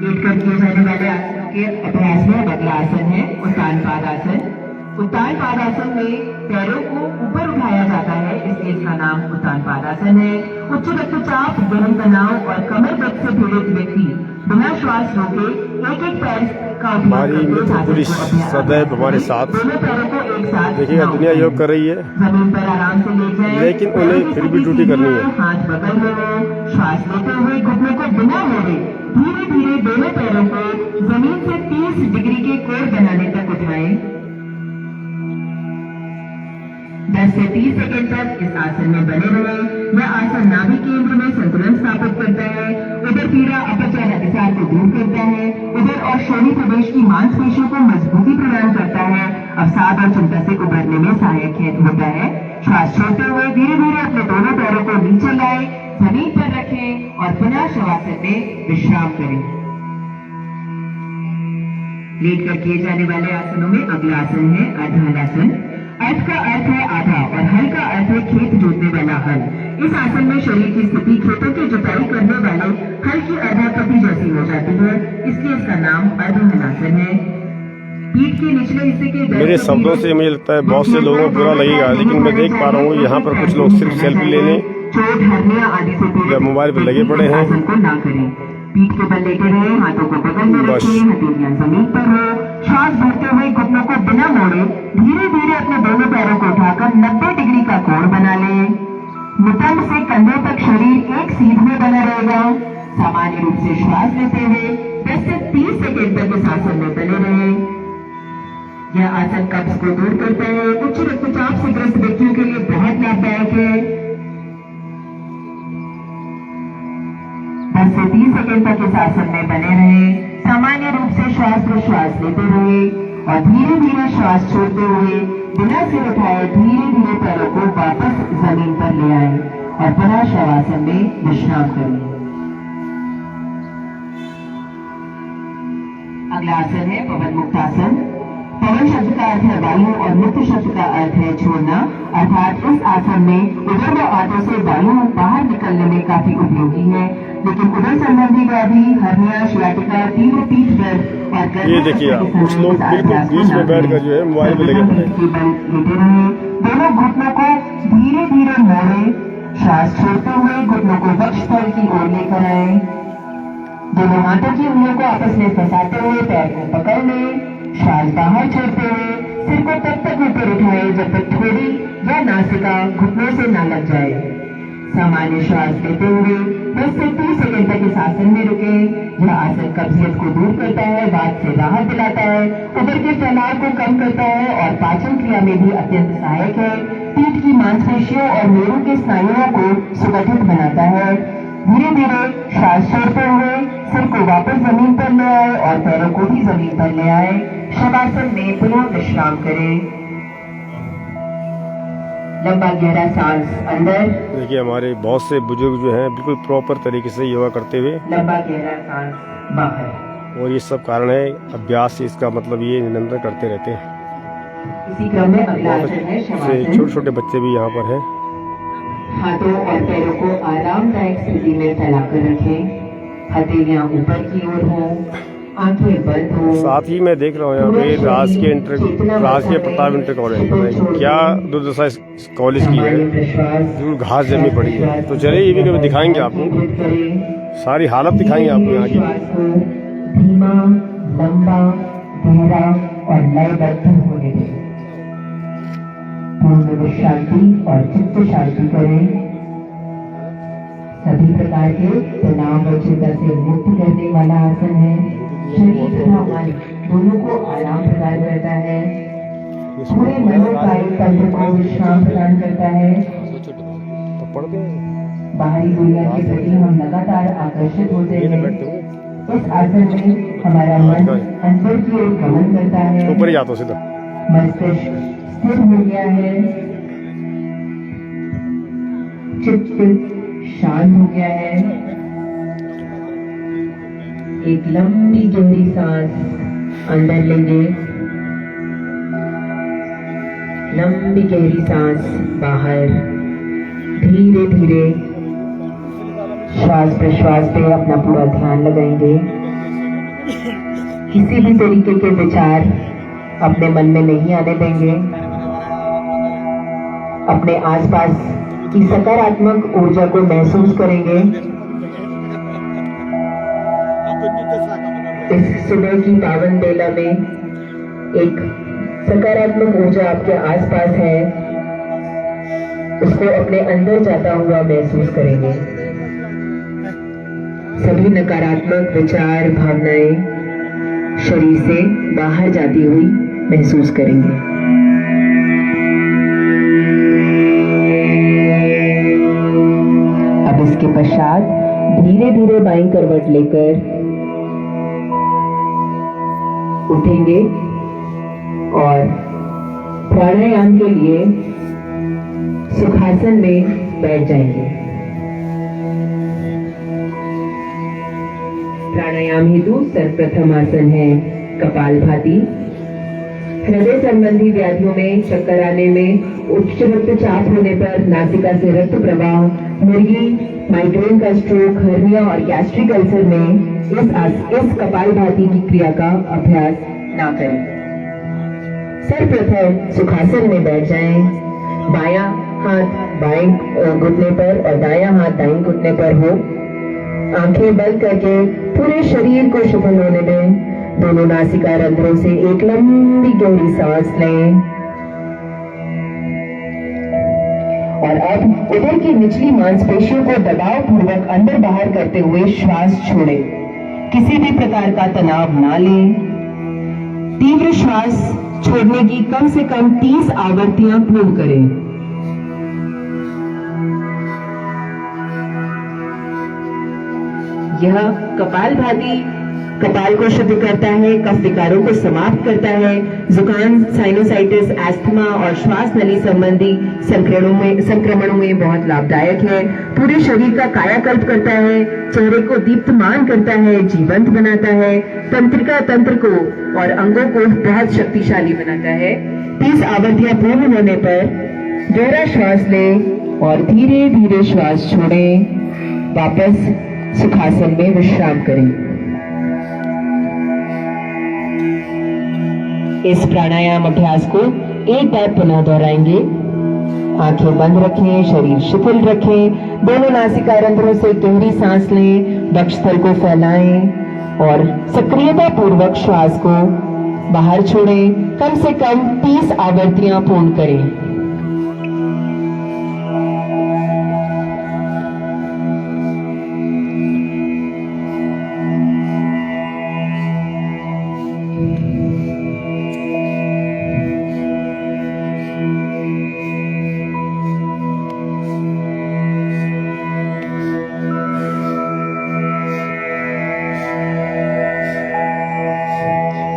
लेट कर किए जाने वाले आसनों के अभ्यास में अगला आसन है उत्तान पाद आसन। उत्तान पाद आसन में पैरों को ऊपर उठाया जाता है, इसलिए इसका नाम उत्तान पाद आसन है। उच्च रक्तचाप, गहन तनाव और कमर दर्द से पीड़ित व्यक्ति बिना श्वास रोके एक एक पैर का हमारी मित्र पुलिस सदैव हमारे साथ, देखिएगा दुनिया योग कर रही है जमीन पर आराम से लेट जाए, लेकिन उन्हें फिर भी ड्यूटी करनी है। हाथ बगल में हो, श्वास लेते हुए घुटने को बिना मोड़े धीरे धीरे दोनों पैरों को जमीन से 30 डिग्री के कोण बनाने तक उठाएं। 10 से 30 सेकंड तक इस आसन में बने रहें। यह आसन नाभि केंद्र में संतुलन स्थापित करता है, उदर पीड़ा अपचय अतिसार को दूर करता है, उदर और श्रोणि प्रदेश की मांसपेशियों को मजबूती प्रदान करता है, अवसाद और चिंता से उबरने में सहायक होता है। श्वास छोड़ते हुए धीरे धीरे अपने दोनों पैरों को नीचे लाएं, जमीन पर रखें और पुनः शवासन में विश्राम करें। लेट कर किए जाने वाले आसनों में अगला आसन है अर्धहलासन। अर्थ का अर्थ है आधा और हल का अर्थ है खेत जोतने वाला हल। इस आसन में शरीर की स्थिति खेतों की जुताई करने वाले हल की अर्धाकृति जैसी हो जाती है, इसलिए इसका नाम अर्धहलासन है। पीठ के निचले हिस्से के मेरे शब्दों से मुझे लगता है बहुत से लोगों को बुरा लगेगा, लेकिन मैं देख पा रहा हूँ यहाँ पर कुछ लोग सिर्फ सेल्फी लेने चोट, हर्निया आदि से पीड़ित या मोबाइल पर लगे पड़े हैं। आसन को ना करें। पीठ के बल लेटे रहे, हाथों को बगल में रखें, हथेलियां जमीन पर हो। श्वास भरते हुए घुटनों को बिना मोड़े धीरे धीरे अपने दोनों पैरों को उठाकर 90 डिग्री का कोण बना लें। नितंब से कंधे तक शरीर एक सीध में बना रहेगा। सामान्य रूप से श्वास लेते हुए 10 से 30 सेकंड तक इस आसन में बने रहें। यह आसन कब्ज को दूर करता है, उच्च रक्तचाप से ग्रस्त व्यक्तियों के लिए बहुत लाभदायक है। 10 से 30 सेकंड तक इस आसन में बने रहें। सामान्य रूप से श्वास प्रश्वास लेते हुए और धीरे धीरे श्वास छोड़ते हुए बिना सिर उठाए धीरे धीरे पैरों को वापस जमीन पर ले आए और पुनः शवासन में विश्राम करें। अगला आसन है पवन मुक्त आसन। पवन शब्द का अर्थ है वायु और मुक्त शब्द का अर्थ है छोड़ना, अर्थात इस आसन में उदर व आंतों से वायु बाहर निकलने में काफी उपयोगी है, लेकिन उदर संबंधी व्याधि, हर्निया, शियाटिका, तीव्र पीठ दर्द और ये देखिए कुछ लोग बिल्कुल बीच में बैठकर जो है मोबाइल पे लगे पड़े हैं। दोनों घुटनों को धीरे धीरे मोड़े, श्वास छोड़ते हुए घुटनों को वक्षस्थल की ओर लेकर आए। दोनों हाथों की उंगलियों को आपस में फंसाते हुए पैर को पकड़ लें। श्वास बाहर छोड़ते हुए सिर को तब तक ऊपर उठाए जब तक थोड़ी या नासिका घुटनों से न लग जाए। सामान्य श्वास लेते हुए 10 से 30 सेकंड तक इस आसन में रुके। यह आसन कब्जियत को दूर करता है, वात से राहत दिलाता है, उदर के फैलाव को कम करता है और पाचन क्रिया में भी अत्यंत सहायक है। पीठ की मांसपेशियों और मेरु के स्नायुओं को सुगठित बनाता है। धीरे धीरे श्वास छोड़ते हुए सिर को वापस जमीन पर ले आए और पैरों को भी जमीन पर ले आए। शवासन में पुनः विश्राम करें। लंबा गहरा सांस अंदर। देखिए हमारे बहुत से बुजुर्ग जो हैं बिल्कुल प्रॉपर तरीके से योगा करते हुए लंबा गहरा सांस बाहर। और ये सब कारण है अभ्यास से, इसका मतलब ये निरंतर करते रहते हैं। इसी क्रम में अगला बहुत आसन है अच्छे शवासन। छोटे छोटे बच्चे भी यहाँ पर हैं। हाथों और पैरों को आरामदायक स्थिति में फैलाकर रखें। हथेलियां ऊपर की ओर हों, आंखें बंद हों। साथ ही मैं देख रहा हूँ यहाँ पे राजकीय प्रताप इंटर कॉलेज, क्या दुर्दशा इस कॉलेज की है, बिल्कुल घास जमी पड़ी है। तो चलिए ये भी कभी दिखाएंगे आपको, सारी हालत दिखाएंगे आपको यहाँ की। धीमा, लंबा, गहरा और लयबद्ध होने दें। पूर्ण विश्रांति और चित्त शांति करें। सभी प्रकार के तनाव और चिंता से मुक्त करने वाला आसन है। शरीर तथा मन दोनों को आराम प्रदान करता है। पूरे मनोकाय तंत्र को विश्राम प्रदान करता है। बाहरी दुनिया के प्रति हम लगातार आकर्षित होते हैं। इस आसन में हमारा मन अंदर की ओर गमन करता है। ऊपर ही जाता सीधा। मस्तिष्क स्थिर हो गया है। चित्त शांत हो गया है। एक लंबी गहरी सांस अंदर लेंगे, लंबी गहरी सांस बाहर। धीरे धीरे श्वास प्रश्वास पे अपना पूरा ध्यान लगाएंगे। किसी भी तरीके के विचार अपने मन में नहीं आने देंगे। अपने आसपास की सकारात्मक ऊर्जा को महसूस करेंगे। इस सुबह की पावन बेला में एक सकारात्मक ऊर्जा आपके आसपास है, उसको अपने अंदर जाता हुआ महसूस करेंगे। सभी नकारात्मक विचार भावनाएं शरीर से बाहर जाती हुई महसूस करेंगे। अब इसके पश्चात धीरे धीरे बाईं करवट लेकर उठेंगे और प्राणायाम के लिए सुखासन में बैठ जाएंगे। प्राणायाम हेतु सर्वप्रथम आसन है कपालभाति। हृदय संबंधी व्याधियों में, चक्कर आने में, उच्च रक्तचाप होने पर, नासिका से रक्त प्रवाह, मिर्गी, माइग्रेन का स्ट्रोक, हर्निया और गैस्ट्रिक अल्सर में इस कपालभाति की क्रिया का अभ्यास ना करें। सर्वप्रथम सुखासन में बैठ जाएं। बायां हाथ बाएं घुटने पर और दायां हाथ दाएं घुटने पर हो। आंखें बंद करके पूरे शरीर को शिथिल होने दें। दोनों नासिका रंध्रों से एक लंबी गहरी सांस लें और अब उदर की निचली मांसपेशियों को दबाव पूर्वक अंदर बाहर करते हुए श्वास छोड़ें। किसी भी प्रकार का तनाव ना लें। तीव्र श्वास छोड़ने की कम से कम 30 आवृत्तियां पूर्ण करें। यह कपालभाति कपाल को शुद्ध करता है, कफ विकारों को समाप्त करता है, जुकाम, साइनोसाइटिस, एस्थमा और श्वास नली संबंधी संक्रमणों में बहुत लाभदायक है। पूरे शरीर का कायाकल्प करता है, चेहरे को दीप्तमान करता है, जीवंत बनाता है, तंत्रिका तंत्र को और अंगों को बहुत शक्तिशाली बनाता है। 30 आवृत्तियां पूर्ण होने पर गहरा श्वास लें और धीरे धीरे श्वास छोड़ें। वापस सुखासन में विश्राम करें। इस प्राणायाम अभ्यास को एक बार पुनः दोहराएंगे। आंखें बंद रखें, शरीर शिथिल रखें, दोनों नासिका रंध्रों से गहरी सांस लें, वक्षस्थल को फैलाएं और सक्रियता पूर्वक श्वास को बाहर छोड़ें। कम से कम 30 आवृत्तियां पूर्ण करें।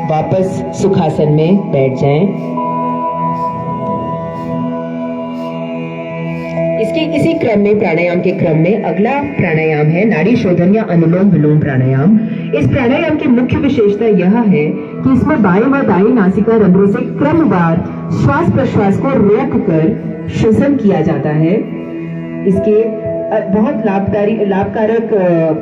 वापस सुखासन में बैठ जाएं। इसी क्रम में प्राणायाम के क्रम में अगला प्राणायाम है नाड़ी शोधन या अनुलोम विलोम प्राणायाम। इस प्राणायाम की मुख्य विशेषता यह है कि इसमें बाएं व दाएं नासिका रंध्रों से क्रमवार श्वास प्रश्वास को रोककर श्वसन किया जाता है। इसके बहुत लाभकारक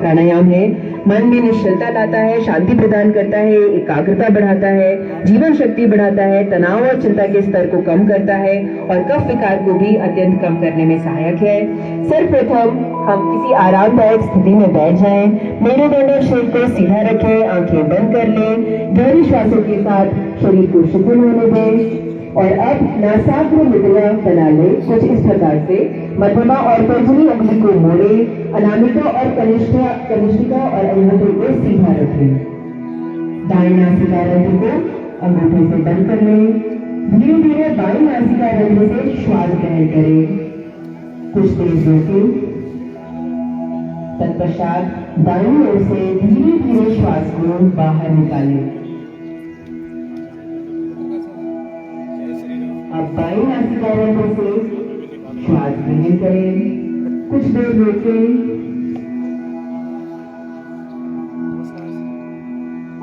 प्राणायाम है। मन में निश्चलता लाता है, शांति प्रदान करता है, एकाग्रता बढ़ाता है, जीवन शक्ति बढ़ाता है, तनाव और चिंता के स्तर को कम करता है और कफ विकार को भी अत्यंत कम करने में सहायक है। सर्वप्रथम हम किसी आरामदायक स्थिति में बैठ जाएं, मेरुदंड और शरीर को सीधा रखें, आंखें बंद कर लें, गहरी श्वासों के साथ शरीर को शिथिल होने दें और अब नासाग्र मुद्रा बना ले कुछ इस प्रकार से। मध्यमा और तर्जनी अंगुली को मोड़े, अनामिका और कनिष्ठिका और अंगूठे को सीधा रखें। दाएं नासिका रंध्र को अंगूठे से बंद कर लें। धीरे धीरे बाएं नासिका रंध्र से श्वास ग्रहण करें, कुछ देर रोकें। तत्पश्चात दाईं ओर से धीरे धीरे श्वास को बाहर निकालें। अब बाईं नासिका रंध्र से श्वास ग्रहण करें, कुछ देर रोकें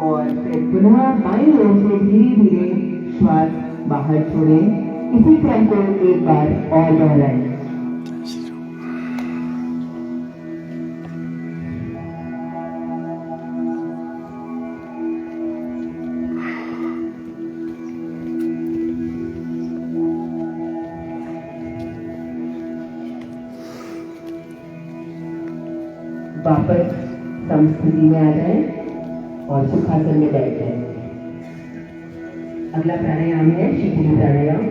और फिर पुनः बाईं ओर से धीरे धीरे श्वास बाहर छोड़ें। इसी क्रम को एक बार और दोहराएं। वापस समस्थिति में आ जाए और सुखासन में बैठ जाए। अगला प्राणायाम है शीतली प्राणायाम।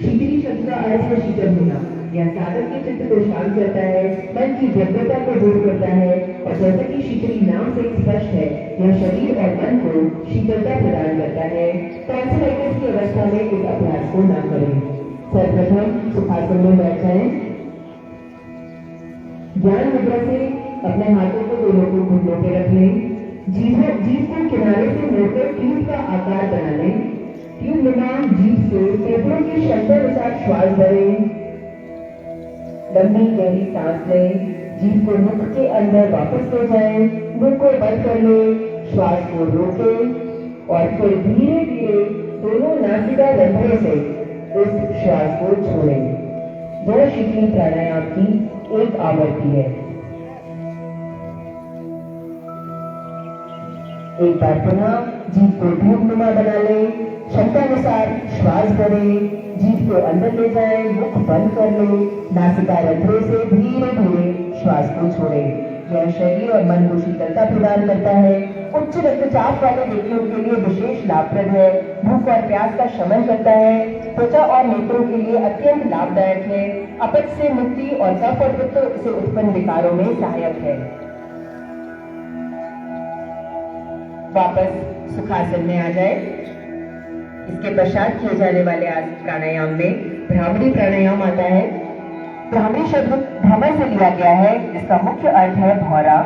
शीतली शब्द का अर्थ है शीतल होना। यह साधक के चित्त को शांत करता है, मन की व्यग्रता को दूर करता है और जैसा कि शीतली नाम से स्पष्ट है, यह शरीर और मन को शीतलता प्रदान करता है। टॉन्सिलाइटिस की अवस्था में इस अभ्यास को न करें। सर्वप्रथम सुखासन में बैठ जाए। ध्यान मुद्रा से अपने हाथों को दोनों को घुटनों पे रख लें। जीभ को किनारे से मोड़कर ट्यूब का आकार बना लें। ट्यूब नुमा जीभ से फेफड़ों की क्षमतानुसार श्वास भरें। लंबी गहरी सांस लें। जीभ को मुख के अंदर वापस ले जाएं। मुख को बंद कर लें। श्वास को रोकें और फिर धीरे धीरे दोनों नासिका रंध्रों से इस श्वास को छोड़ें। यह शीतली प्राणायाम की एक आवृत्ति है। एक बार पुनः जीभ को ट्यूबनुमा बना लें। क्षमतानुसार श्वास भरें, जीभ को अंदर ले जाएं, मुख बंद कर लें, नासिका रंध्रों से धीरे धीरे श्वास को छोड़ें। यह शरीर और मन को शीतलता प्रदान करता है। उच्च रक्तचाप वाले व्यक्तियों के लिए विशेष लाभप्रद है। भूख और प्यास का शमन करता है। त्वचा और नेत्रों के लिए अत्यंत लाभदायक है। अपच से मुक्ति और कफ और पित्त से उत्पन्न विकारों में सहायक है। वापस सुखासन में आ जाए। इसके पश्चात किए जाने वाले आज प्राणायाम में भ्रामरी प्राणायाम आता है। भ्रामरी शब्द भ्रमर से लिया गया है, जिसका मुख्य अर्थ है भौरा।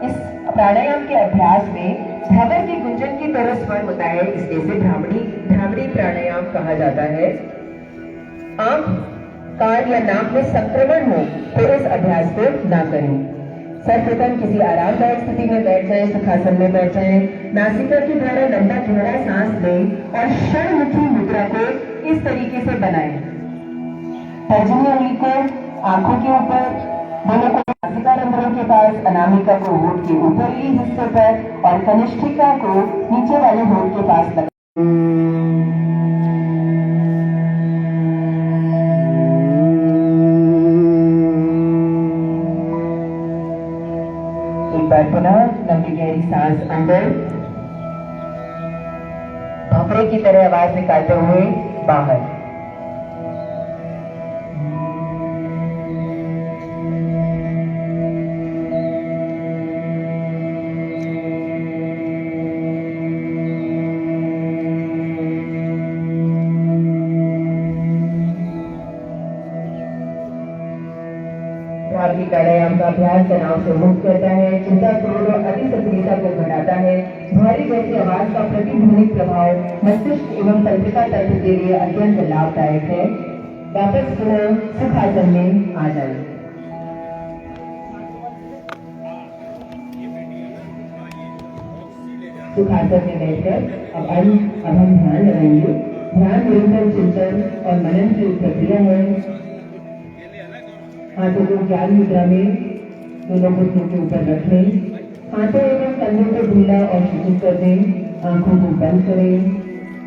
इस प्राणायाम के अभ्यास में भ्रमर की गुंजन की तरह स्वर होता है, इसलिए इसे भ्रामरी प्राणायाम कहा जाता है। आंख, कान या नाक में संक्रमण हो तो इस अभ्यास को ना करें। सर्वप्रथम किसी आरामदायक स्थिति में बैठ जाएं, सुखासन में बैठ जाएं। नासिका के द्वारा लंबा गहरा सांस लें और षणमुखी मुद्रा को इस तरीके से बनाएं। तर्जनी उंगली को आंखों के ऊपर, दोनों को नासिका रंध्रों के पास, अनामिका को होंठ के ऊपरी हिस्से पर और कनिष्ठिका को नीचे वाले होंठ के पास लगाएं। पुनः लंबी गहरी सांस अंदर, भंवरे की तरह आवाज निकालते हुए बाहर। प्राणायाम का अभ्यास तनाव से मुक्त करता है, चिंता, क्रोध और अति सक्रियता को घटाता है। भारी जैसी आवाज का प्रतिध्वनिक प्रभाव मस्तिष्क एवं तंत्रिका तंत्र के लिए अत्यंत लाभदायक है। वापस पुनः सुखासन में आ जाए। सुखासन में बैठकर अब हम ध्यान लगाएंगे। ध्यान निरंतर चिंतन और मनन की प्रक्रिया है। हाथों को ज्ञान मुद्रा में दोनों घुटनों के ऊपर रखें। हाथों एवं कंधों को ढीला और शिथिल कर दें। आंखों को बंद करें।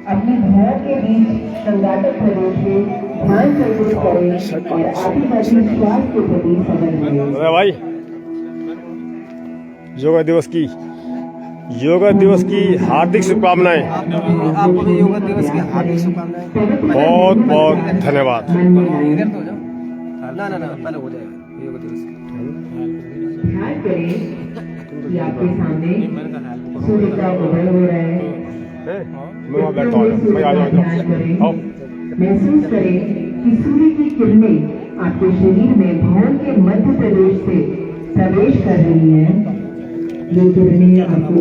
अपनी भाव के बीच संगातक प्रदेश में ध्यान केंद्रित करें और आदिवासी श्वास के प्रति समझ लें। भाई योगा दिवस की हार्दिक शुभकामनाएं। आपको भी योगा दिवस की हार्दिक शुभकामनाएं। बहुत बहुत धन्यवाद। ना पहले हो जाएगा योगा दिवस। ध्यान करें कि आपके सामने सूर्य का उदय हो रहा है। मैं वहाँ बैठता हूँ, मैं आ जाऊँ। महसूस करें कि सूर्य की किरणें आपके शरीर में भवन के मध्य प्रदेश से प्रवेश कर रही हैं। ये किरणें आपको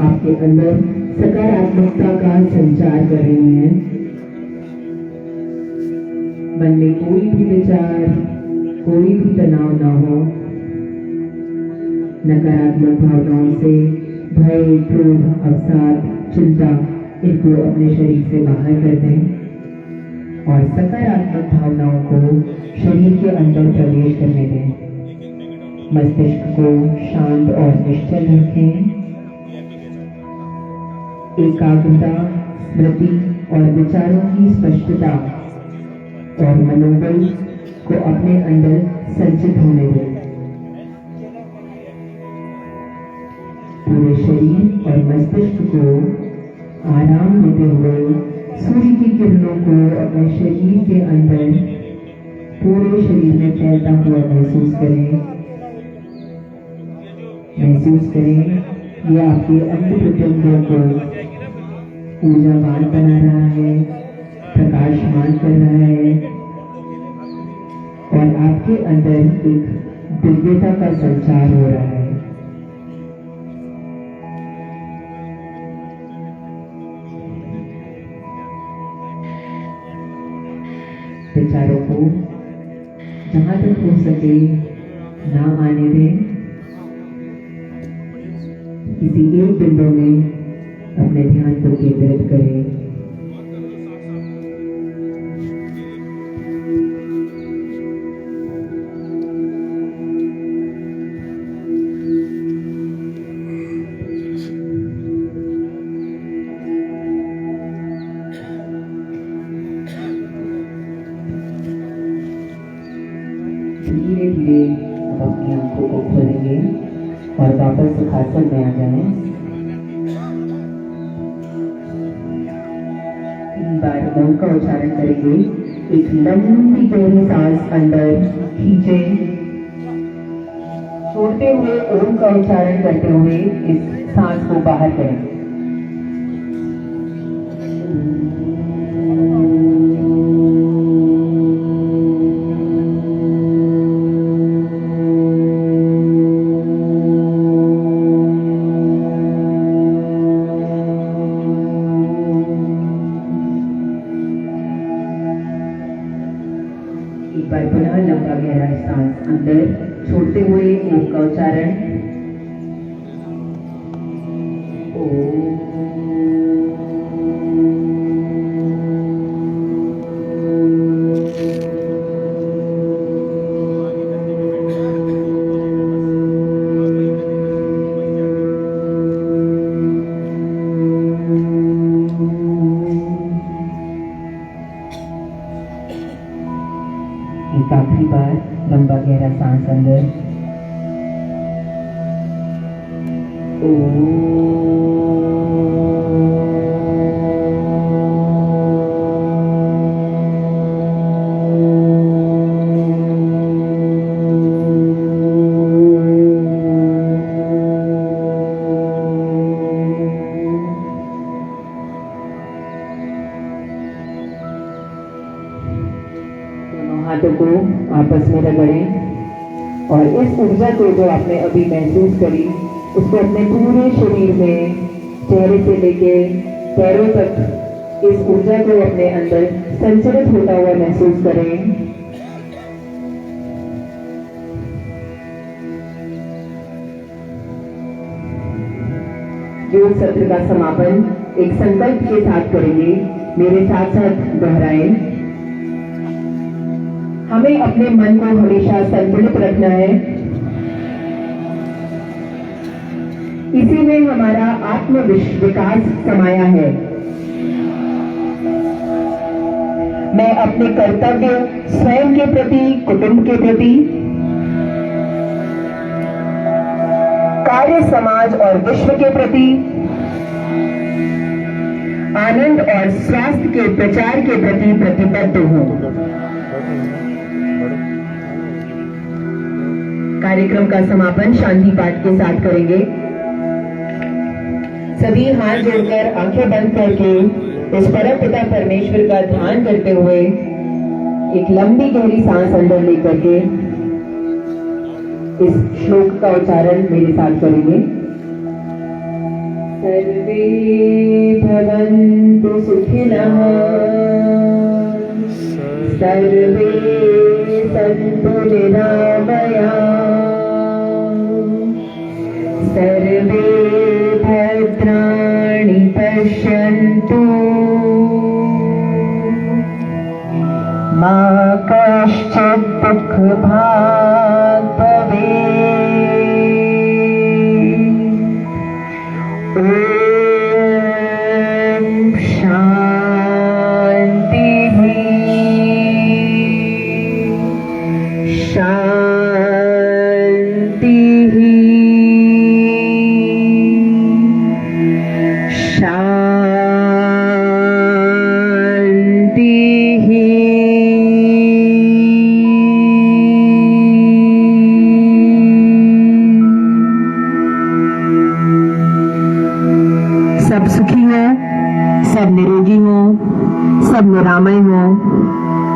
आपके अंदर सकारात्मकता का संचार कर रही हैं। मन में कोई भी विचार, कोई भी तनाव ना हो। नकारात्मक भावनाओं से भय, क्रोध, अवसाद, चिंता इनको अपने शरीर से बाहर कर दें और सकारात्मक भावनाओं को शरीर के अंदर प्रवेश करने दें। मस्तिष्क को शांत और निश्चल रखें। एकाग्रता, स्मृति और विचारों की स्पष्टता और मनोबल को अपने अंदर संचित होने दें। पूरे शरीर और मस्तिष्क को आराम देते हुए सूर्य की किरणों को अपने शरीर के अंदर पूरे शरीर में फैलता हुआ महसूस करें। महसूस करें यह आपके अंग प्रत्यंगों को ऊर्जावान बना रहा है, प्रकाशमान कर रहा है और आपके अंदर एक दिव्यता का संचार हो रहा है। विचारों को जहां तक हो सके ना आने दें। किसी एक बिंदु में अपने ध्यान को केंद्रित करें। धीरे धीरे अपनी आंखों को खोलेंगे और वापस सुखासन में आ जाएं। 3 बार ओम का उच्चारण करेंगे। एक लंबी गहरी सांस अंदर खींचें। छोड़ते हुए ओम का उच्चारण करते हुए इस सांस को बाहर करें। एक बार पुनः लंबा गहरा सांस अंदर छोड़ते हुए ओम का उच्चारण। एक आखिरी बार लंबा गहरा सांस अंदर। हाथों को आपस में रगड़ें और इस ऊर्जा को जो आपने अभी महसूस करी उसको अपने पूरे शरीर में, चेहरे से लेके पैरों तक इस ऊर्जा को अपने अंदर संचरित होता हुआ महसूस करें। योग सत्र का समापन एक संकल्प के साथ करेंगे। मेरे साथ साथ दोहराएं। हमें अपने मन को हमेशा संतुलित रखना है। इसी में हमारा आत्म विकास समाया है। मैं अपने कर्तव्य स्वयं के प्रति, कुटुंब के प्रति, कार्य, समाज और विश्व के प्रति, आनंद और स्वास्थ्य के प्रचार के प्रति प्रतिबद्ध हूं। कार्यक्रम का समापन शांति पाठ के साथ करेंगे। सभी हाथ जोड़कर आंखें बंद करके इस परम पिता परमेश्वर का ध्यान करते हुए एक लंबी गहरी सांस अंदर लेकर के इस श्लोक का उच्चारण मेरे साथ करेंगे। सर्वे भवन्तु सुखिनः, सर्वे सन्तु निरामयाः, सर्वे भद्राणि पश्यन्तु, मा कश्चित् दुःखभाग् भवेत्। ॐ शान्तिः शान्तिः शान्तिः। सब सुखी हो, सब निरोगी हो, सब निरामय हो,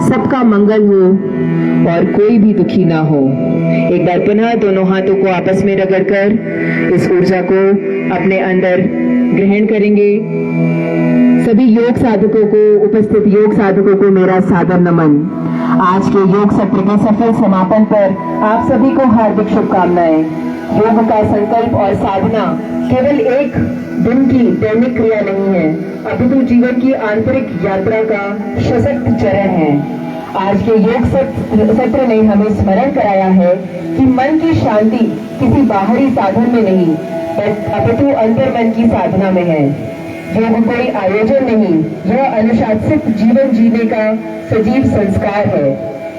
सबका मंगल हो और कोई भी दुखी ना हो। एक बार पुनः दोनों हाथों को आपस में रगड़कर इस ऊर्जा को अपने अंदर ग्रहण करेंगे। सभी योग साधकों को, उपस्थित योग साधकों को मेरा सादर नमन। आज के योग सत्र के सफल समापन पर आप सभी को हार्दिक शुभकामनाएं। योग का संकल्प और साधना केवल एक दिन की दैनिक क्रिया नहीं है, अपितु जीवन की आंतरिक यात्रा का सशक्त चरण है। आज के योग सत्र ने हमें स्मरण कराया है कि मन की शांति किसी बाहरी साधन में नहीं, अपितु अंतर्मन की साधना में है। योग कोई आयोजन नहीं, यह अनुशासित जीवन जीने का सजीव संस्कार है।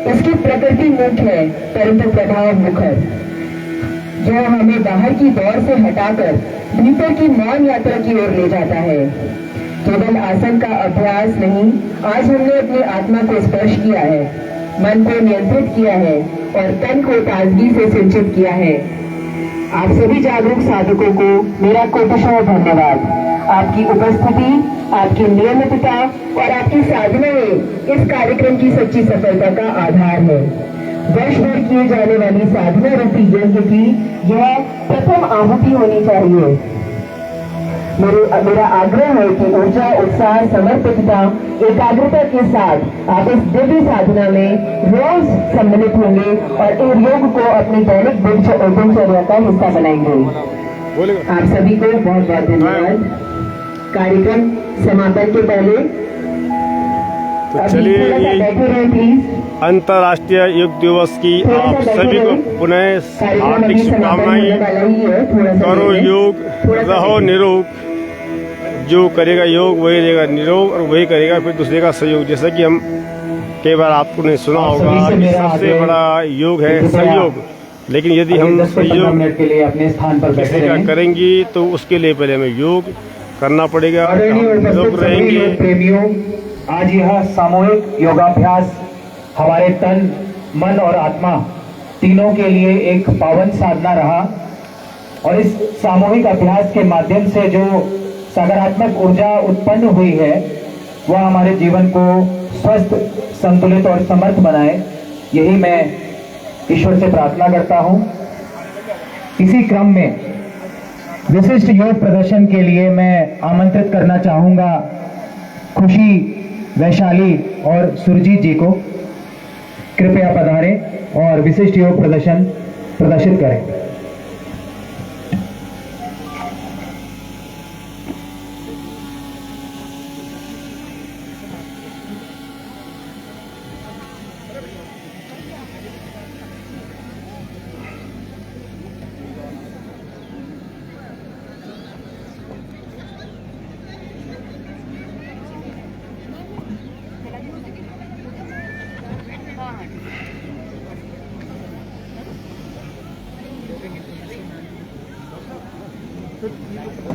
इसकी प्रकृति मूक है परंतु प्रभाव मुखर, जो हमें बाहर की दौड़ से हटाकर भीतर की मौन यात्रा की ओर ले जाता है। केवल आसन का अभ्यास नहीं, आज हमने अपनी आत्मा को स्पर्श किया है, मन को नियंत्रित किया है और तन को ताजगी से सिंचित किया है। आप सभी जागरूक साधकों को मेरा कोटिशः धन्यवाद। आपकी उपस्थिति, आपकी नियमितता और आपकी साधनाएं इस कार्यक्रम की सच्ची सफलता का आधार है। वर्ष भर किए जाने वाली साधना रूपी यज्ञ की यह प्रथम आहुति होनी चाहिए। मेरा आग्रह है कि ऊर्जा, उत्साह, समर्पितता, एकाग्रता के साथ आप इस दिव्य साधना में रोज सम्मिलित होंगे और इन योग को अपनी दैनिक दिनचर्या का हिस्सा बनाएंगे। आप सभी को बहुत बहुत धन्यवाद। कार्यक्रम समापन के पहले तो चलिए, बैठे रहे प्लीज। अंतर्राष्ट्रीय योग दिवस की आप सभी को पुनः हार्दिक शुभकामनाएं। करो योग, रहो निरोग। जो करेगा योग वही रहेगा निरोग और वही करेगा फिर दूसरे का सहयोग। जैसा कि हम कई बार आपको ने सुना होगा कि सबसे बड़ा योग है सहयोग, लेकिन यदि हम सहयोग के लिए अपने स्थान पर किसी का करेंगे तो उसके लिए पहले हमें योग करना पड़ेगा। हम निरोग रहेंगे। प्रेमियों, आज यह सामूहिक योगाभ्यास हमारे तन, मन और आत्मा तीनों के लिए एक पावन साधना रहा और इस सामूहिक अभ्यास के माध्यम से जो सकारात्मक ऊर्जा उत्पन्न हुई है वह हमारे जीवन को स्वस्थ, संतुलित और समर्थ बनाए, यही मैं ईश्वर से प्रार्थना करता हूं। इसी क्रम में विशिष्ट योग प्रदर्शन के लिए मैं आमंत्रित करना चाहूंगा खुशी, वैशाली और सुरजीत जी को। कृपया पधारें और विशिष्ट योग प्रदर्शन प्रदर्शित करें।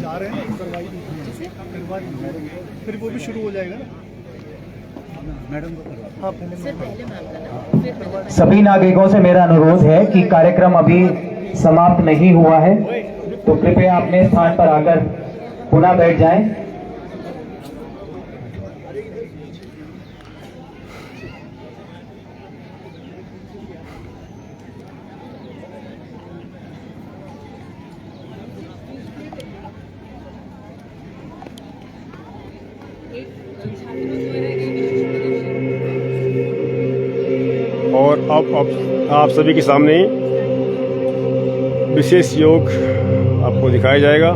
बता रहे हैं करवा दी, फिर वो भी शुरू हो जाएगा ना मैडम को करवा। हाँ पहले सभी नागरिकों से मेरा अनुरोध है कि कार्यक्रम अभी समाप्त नहीं हुआ है, तो कृपया अपने स्थान पर आकर पुनः बैठ जाएं। और अब आप सभी के सामने विशेष योग आपको दिखाया जाएगा।